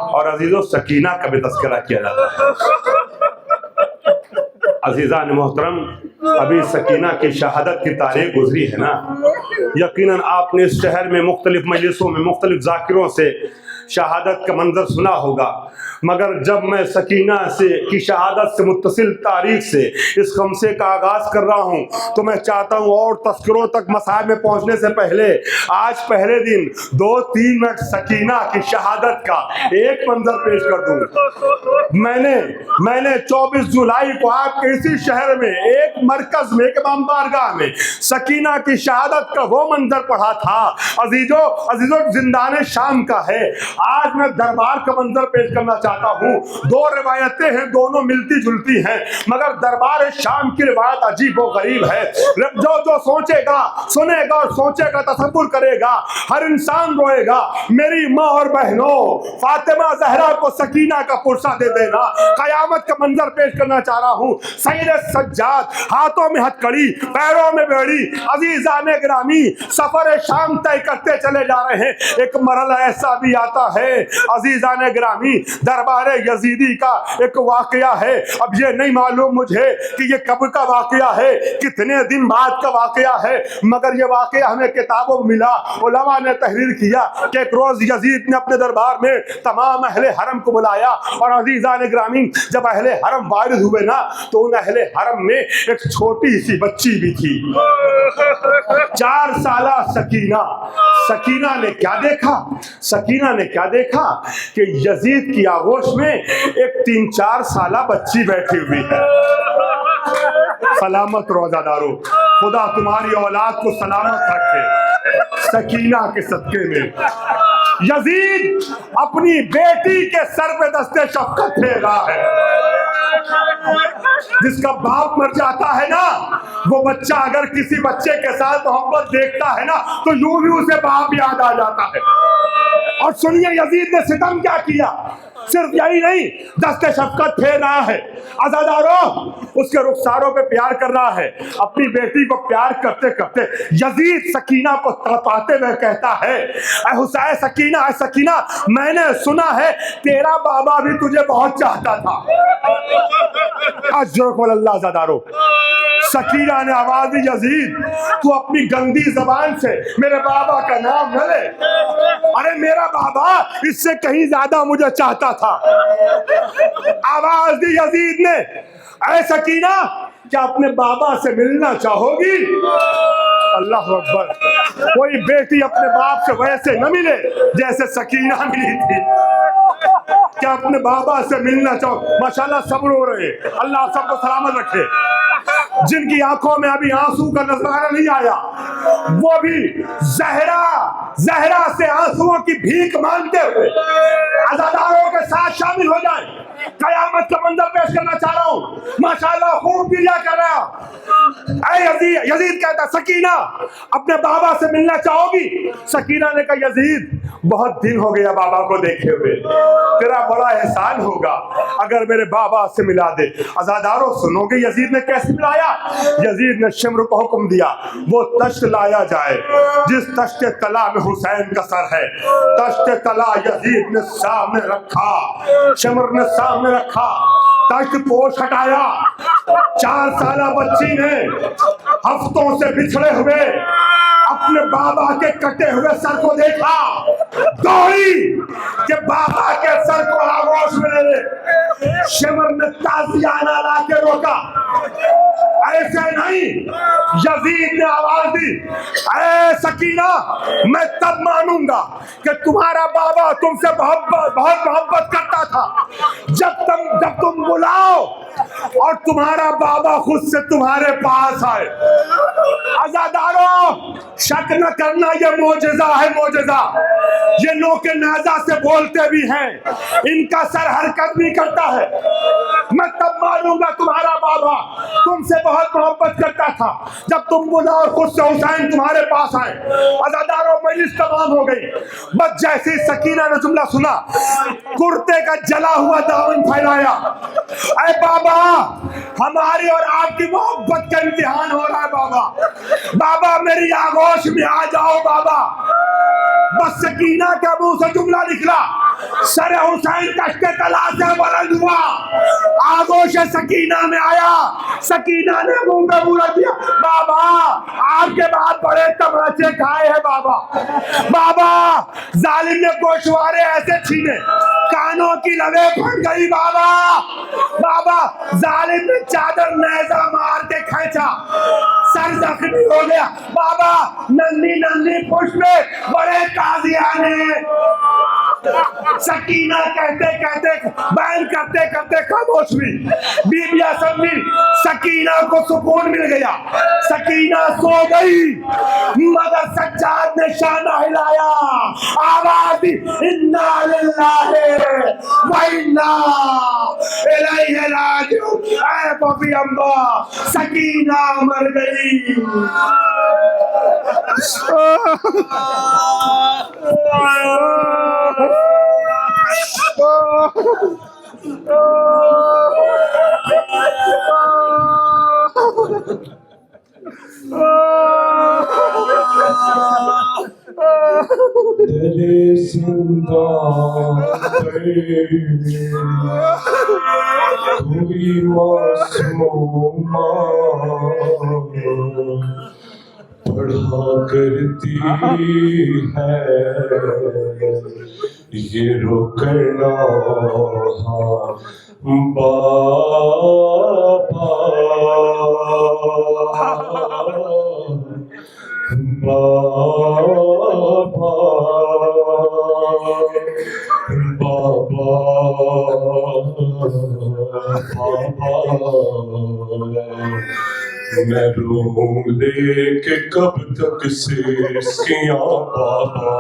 اور عزیزو سکینہ کا بھی تذکرہ کیا جاتا ہے. عزیزان محترم، ابھی سکینہ کی شہادت کی تاریخ گزری ہے نا. یقیناً آپ نے اس شہر میں مختلف مجلسوں میں مختلف ذاکروں سے شہادت کا منظر سنا ہوگا، مگر جب میں سکینہ کی شہادت سے متصل تاریخ سے اس خمسے کا آغاز کر رہا ہوں تو میں چاہتا ہوں اور تذکروں تک مصائب میں پہنچنے سے پہلے آج پہلے دن 2-3 منٹ سکینہ کی شہادت کا ایک منظر پیش کر دوں. میں نے 24 جولائی کو آپ کے اسی شہر میں ایک مرکز میں ایک امام بارگاہ میں سکینہ کی شہادت کا وہ منظر پڑھا تھا. عزیزو زندان شام کا ہے. آج میں دربار کا منظر پیش کرنا چاہتا ہوں. 2 روایتیں ہیں، دونوں ملتی جلتی ہیں، مگر دربار شام کی روایت عجیب و غریب ہے. جو سوچے گا، سنے گا اور سوچے گا، تصور کرے گا، ہر انسان روئے گا. میری ماں اور بہنوں، فاطمہ زہرا کو سکینہ کا پرسہ دے دینا. قیامت کا منظر پیش کرنا چاہ رہا ہوں. سید سجاد ہاتھوں میں ہتھکڑی، پیروں میں بیڑی. عزیزان گرامی، سفر شام طے کرتے چلے جا رہے ہیں. ایک مرحلہ ایسا بھی آتا ہے عزیزان گرامی، دربار یزیدی کا ایک واقعہ ہے. اب یہ نہیں معلوم مجھے کہ یہ کب کا واقعہ ہے، کتنے دن بعد کا واقعہ ہے، مگر یہ واقعہ ہمیں کتابوں میں ملا. علماء نے تحریر کیا کہ ایک روز یزید نے اپنے دربار میں تمام اہل حرم کو بلایا، اور عزیزان گرامی جب اہل حرم وارد ہوئے نا تو ان اہل حرم میں ایک چھوٹی سی بچی بھی تھی، 4 سالہ سکینہ نے کیا دیکھا؟ سکینہ نے کیا دیکھا کہ یزید کی آغوش میں ایک 3-4 سالہ بچی بیٹھی ہوئی ہے. سلامت روزہ دارو، خدا تمہاری اولاد کو سلامت رکھے. سکینہ کے صدقے میں یزید اپنی بیٹی کے سر پہ دستے شفقت پھیر رہا ہے. جس کا باپ مر جاتا ہے نا، وہ بچہ اگر کسی بچے کے ساتھ محبت دیکھتا ہے نا تو یوں بھی اسے باپ یاد آ جاتا ہے. اور سنیے یزید نے ستم کیا کیا. صرف یہی نہیں، دست شفقت پھیر رہا ہے. عزادارو، اس کے رخساروں پہ پیار کر رہا ہے. اپنی بیٹی کو پیار کرتے کرتے یزید سکینہ کو تڑپاتے ہوئے کہتا ہے، اے حسین سکینہ، اے سکینہ، میں نے سنا ہے تیرا بابا بھی تجھے بہت چاہتا تھا. اجرک اللہ عزادارو. سکینہ نے آواز دی، یزید تو اپنی گندی زبان سے میرے بابا کا نام نہ لے. ارے میرا بابا اس سے کہیں زیادہ مجھے چاہتا تھا. آواز دی یزید نے، اے سکینہ کیا اپنے بابا سے ملنا چاہو گی؟ اللہ اکبر. کوئی بیٹی اپنے باپ سے ویسے نہ ملے جیسے سکینہ ملی تھی. کیا اپنے بابا سے ملنا چاہو؟ ماشاءاللہ سب رو رہے. اللہ سب کو سلامت رکھے. جن کی آنکھوں میں ابھی آنسو کا نظارہ نہیں آیا، وہ بھی زہرا سے آنسوؤں کی بھیک مانگتے ہوئے عزاداروں کے ساتھ شامل ہو جائیں۔ قیامت کا منظر پیش کرنا چاہ رہا ہوں، ماشاءاللہ خوب گریا کر رہا۔ اے یزید کہتا سکینہ اپنے بابا سے ملنا چاہو گی؟ سکینہ نے کہا یزید بہت دن ہو گیا بابا کو دیکھے ہوئے، تیرا بڑا احسان ہوگا اگر میرے بابا سے ملا دے۔ عزاداروں سنو گے یزید نے کیسے ملایا؟ یزید نے شمر کو حکم دیا وہ تشت لایا جائے جس تشت طلا میں حسین کا سر ہے۔ تشت طلا یزید نے سامنے رکھا، شمر نے سامنے رکھا، تشت پوش ہٹایا۔ 4 سالہ بچی نے ہفتوں سے بچھڑے ہوئے اپنے بابا کے کٹے ہوئے سر کو دیکھا، دوڑی کہ بابا کے سر کو آغوش میں لے لے۔ شمر نے تازیانہ لا کے روکا، ایسے نہیں۔ یزید نے آواز دی اے سکینہ میں تب مانوں گا کہ تمہارا بابا تم سے بہت محبت کرتا تھا جب تم بلاؤ اور تمہارا بابا خود سے تمہارے پاس آئے۔ عزاداروں شک نہ کرنا یہ معجزہ ہے، معجزہ۔ یہ لوگ نیزہ سے بولتے بھی ہیں، ان کا سر حرکت بھی کرتا ہے۔ میں تب مانوں گا تمہارا بابا تم سے بہت محبت کرتا تھا جب تم بلاؤ اور خود سے حسین تمہارے پاس آئے۔ عزاداروں مجلس تمام ہو گئی، بس جیسی سکینہ نے جملہ سنا کرتے کا جلا ہوا دامن پھیلایا۔ اے بابا ہماری اور آپ کی محبت کا امتحان ہو رہا ہے بابا، بابا میری آغوش میں آ جاؤ بابا۔ بس سکینہ کے منہ سے جملہ نکلا، سر حسین تشت طلا سے بلند ہوا، آغوش سکینہ میں آیا۔ سکینہ نے منہ میں منہ رکھ دیا، بابا آپ کے بعد بڑے تماچے کھائے ہیں بابا۔ بابا ظالم نے گوشوارے ایسے چھینے کانوں کی لویں پھٹ گئی بابا۔ بابا ظالم نے چادر نیزہ مار کے کھینچا، سر زخمی ہو گیا بابا۔ ننھی پشت میں بڑے تازیانے۔ سکینہ کہتے کہتے بیان کرتے کرتے خاموش ہوئی۔ بی بی سمجھی سکینہ کو سکون مل گیا، سکینہ سو گئی، مگر سجاد نے شانہ ہلایا، آواز دی انا للہ و انا الیہ راجعون۔ اے پپی امبا سکینہ مر گئی۔ دل زندہ کوئی معصوم پڑھا کرتی ہے یہ روکنا بابا بابا بابا میں روؤں لے کے کب تک سیسکیاں بابا،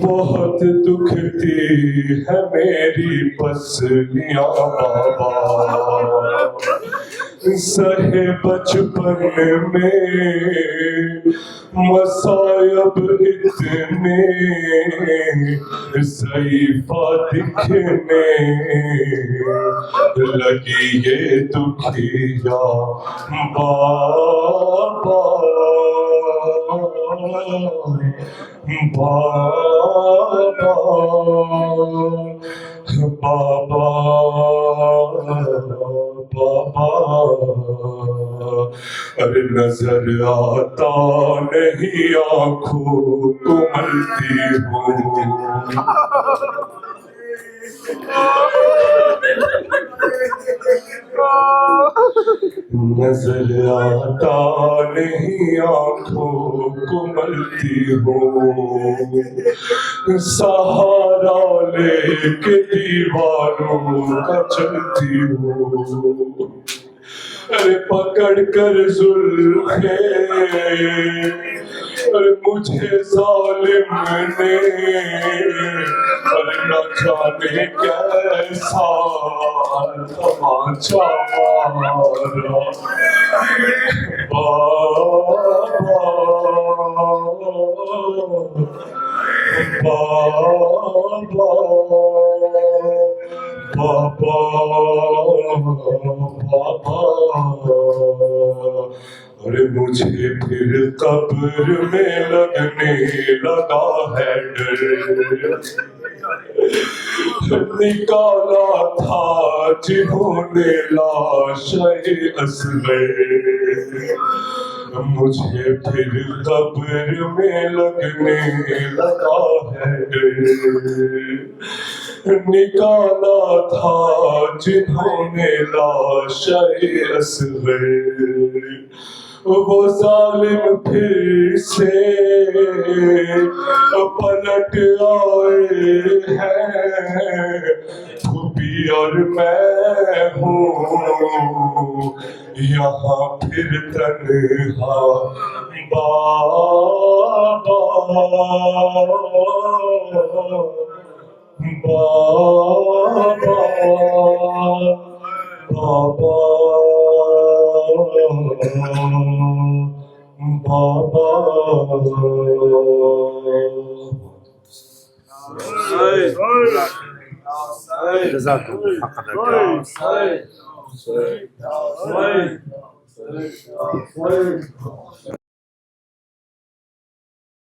بہت دکھتی ہے میری پسلیاں بابا، سہے بچپن میں مصائب اتنے ضعیفہ دکھنے لگی یہ دکھیا بابا بابا بابا ارے نظر آتا نہیں آنکھوں کو ملتی ہوں، نظر آتا نہیں آنکھوں کو ملتی ہوں، سہارا لے کے دیواروں کا چلتی ہوں، ارے پکڑ کر زلفیں ارے مجھے ظالم نے ارے نہ جانے کیسا تماچا مارا ارے مجھے پھر قبر میں لگنے لگا ہے ڈر نکالا تھا جنہوں نے لاش اصغر مجھے پھر قبر میں لگنے لگا ہے ڈر نکالا تھا جنہوں نے لاش اصغر وہ ظالم پھر سے پلٹ آئے ہیں پھوپھی اور میں ہوں یہاں پھر تنہا بابا بابا بابا جزاکم حق ادا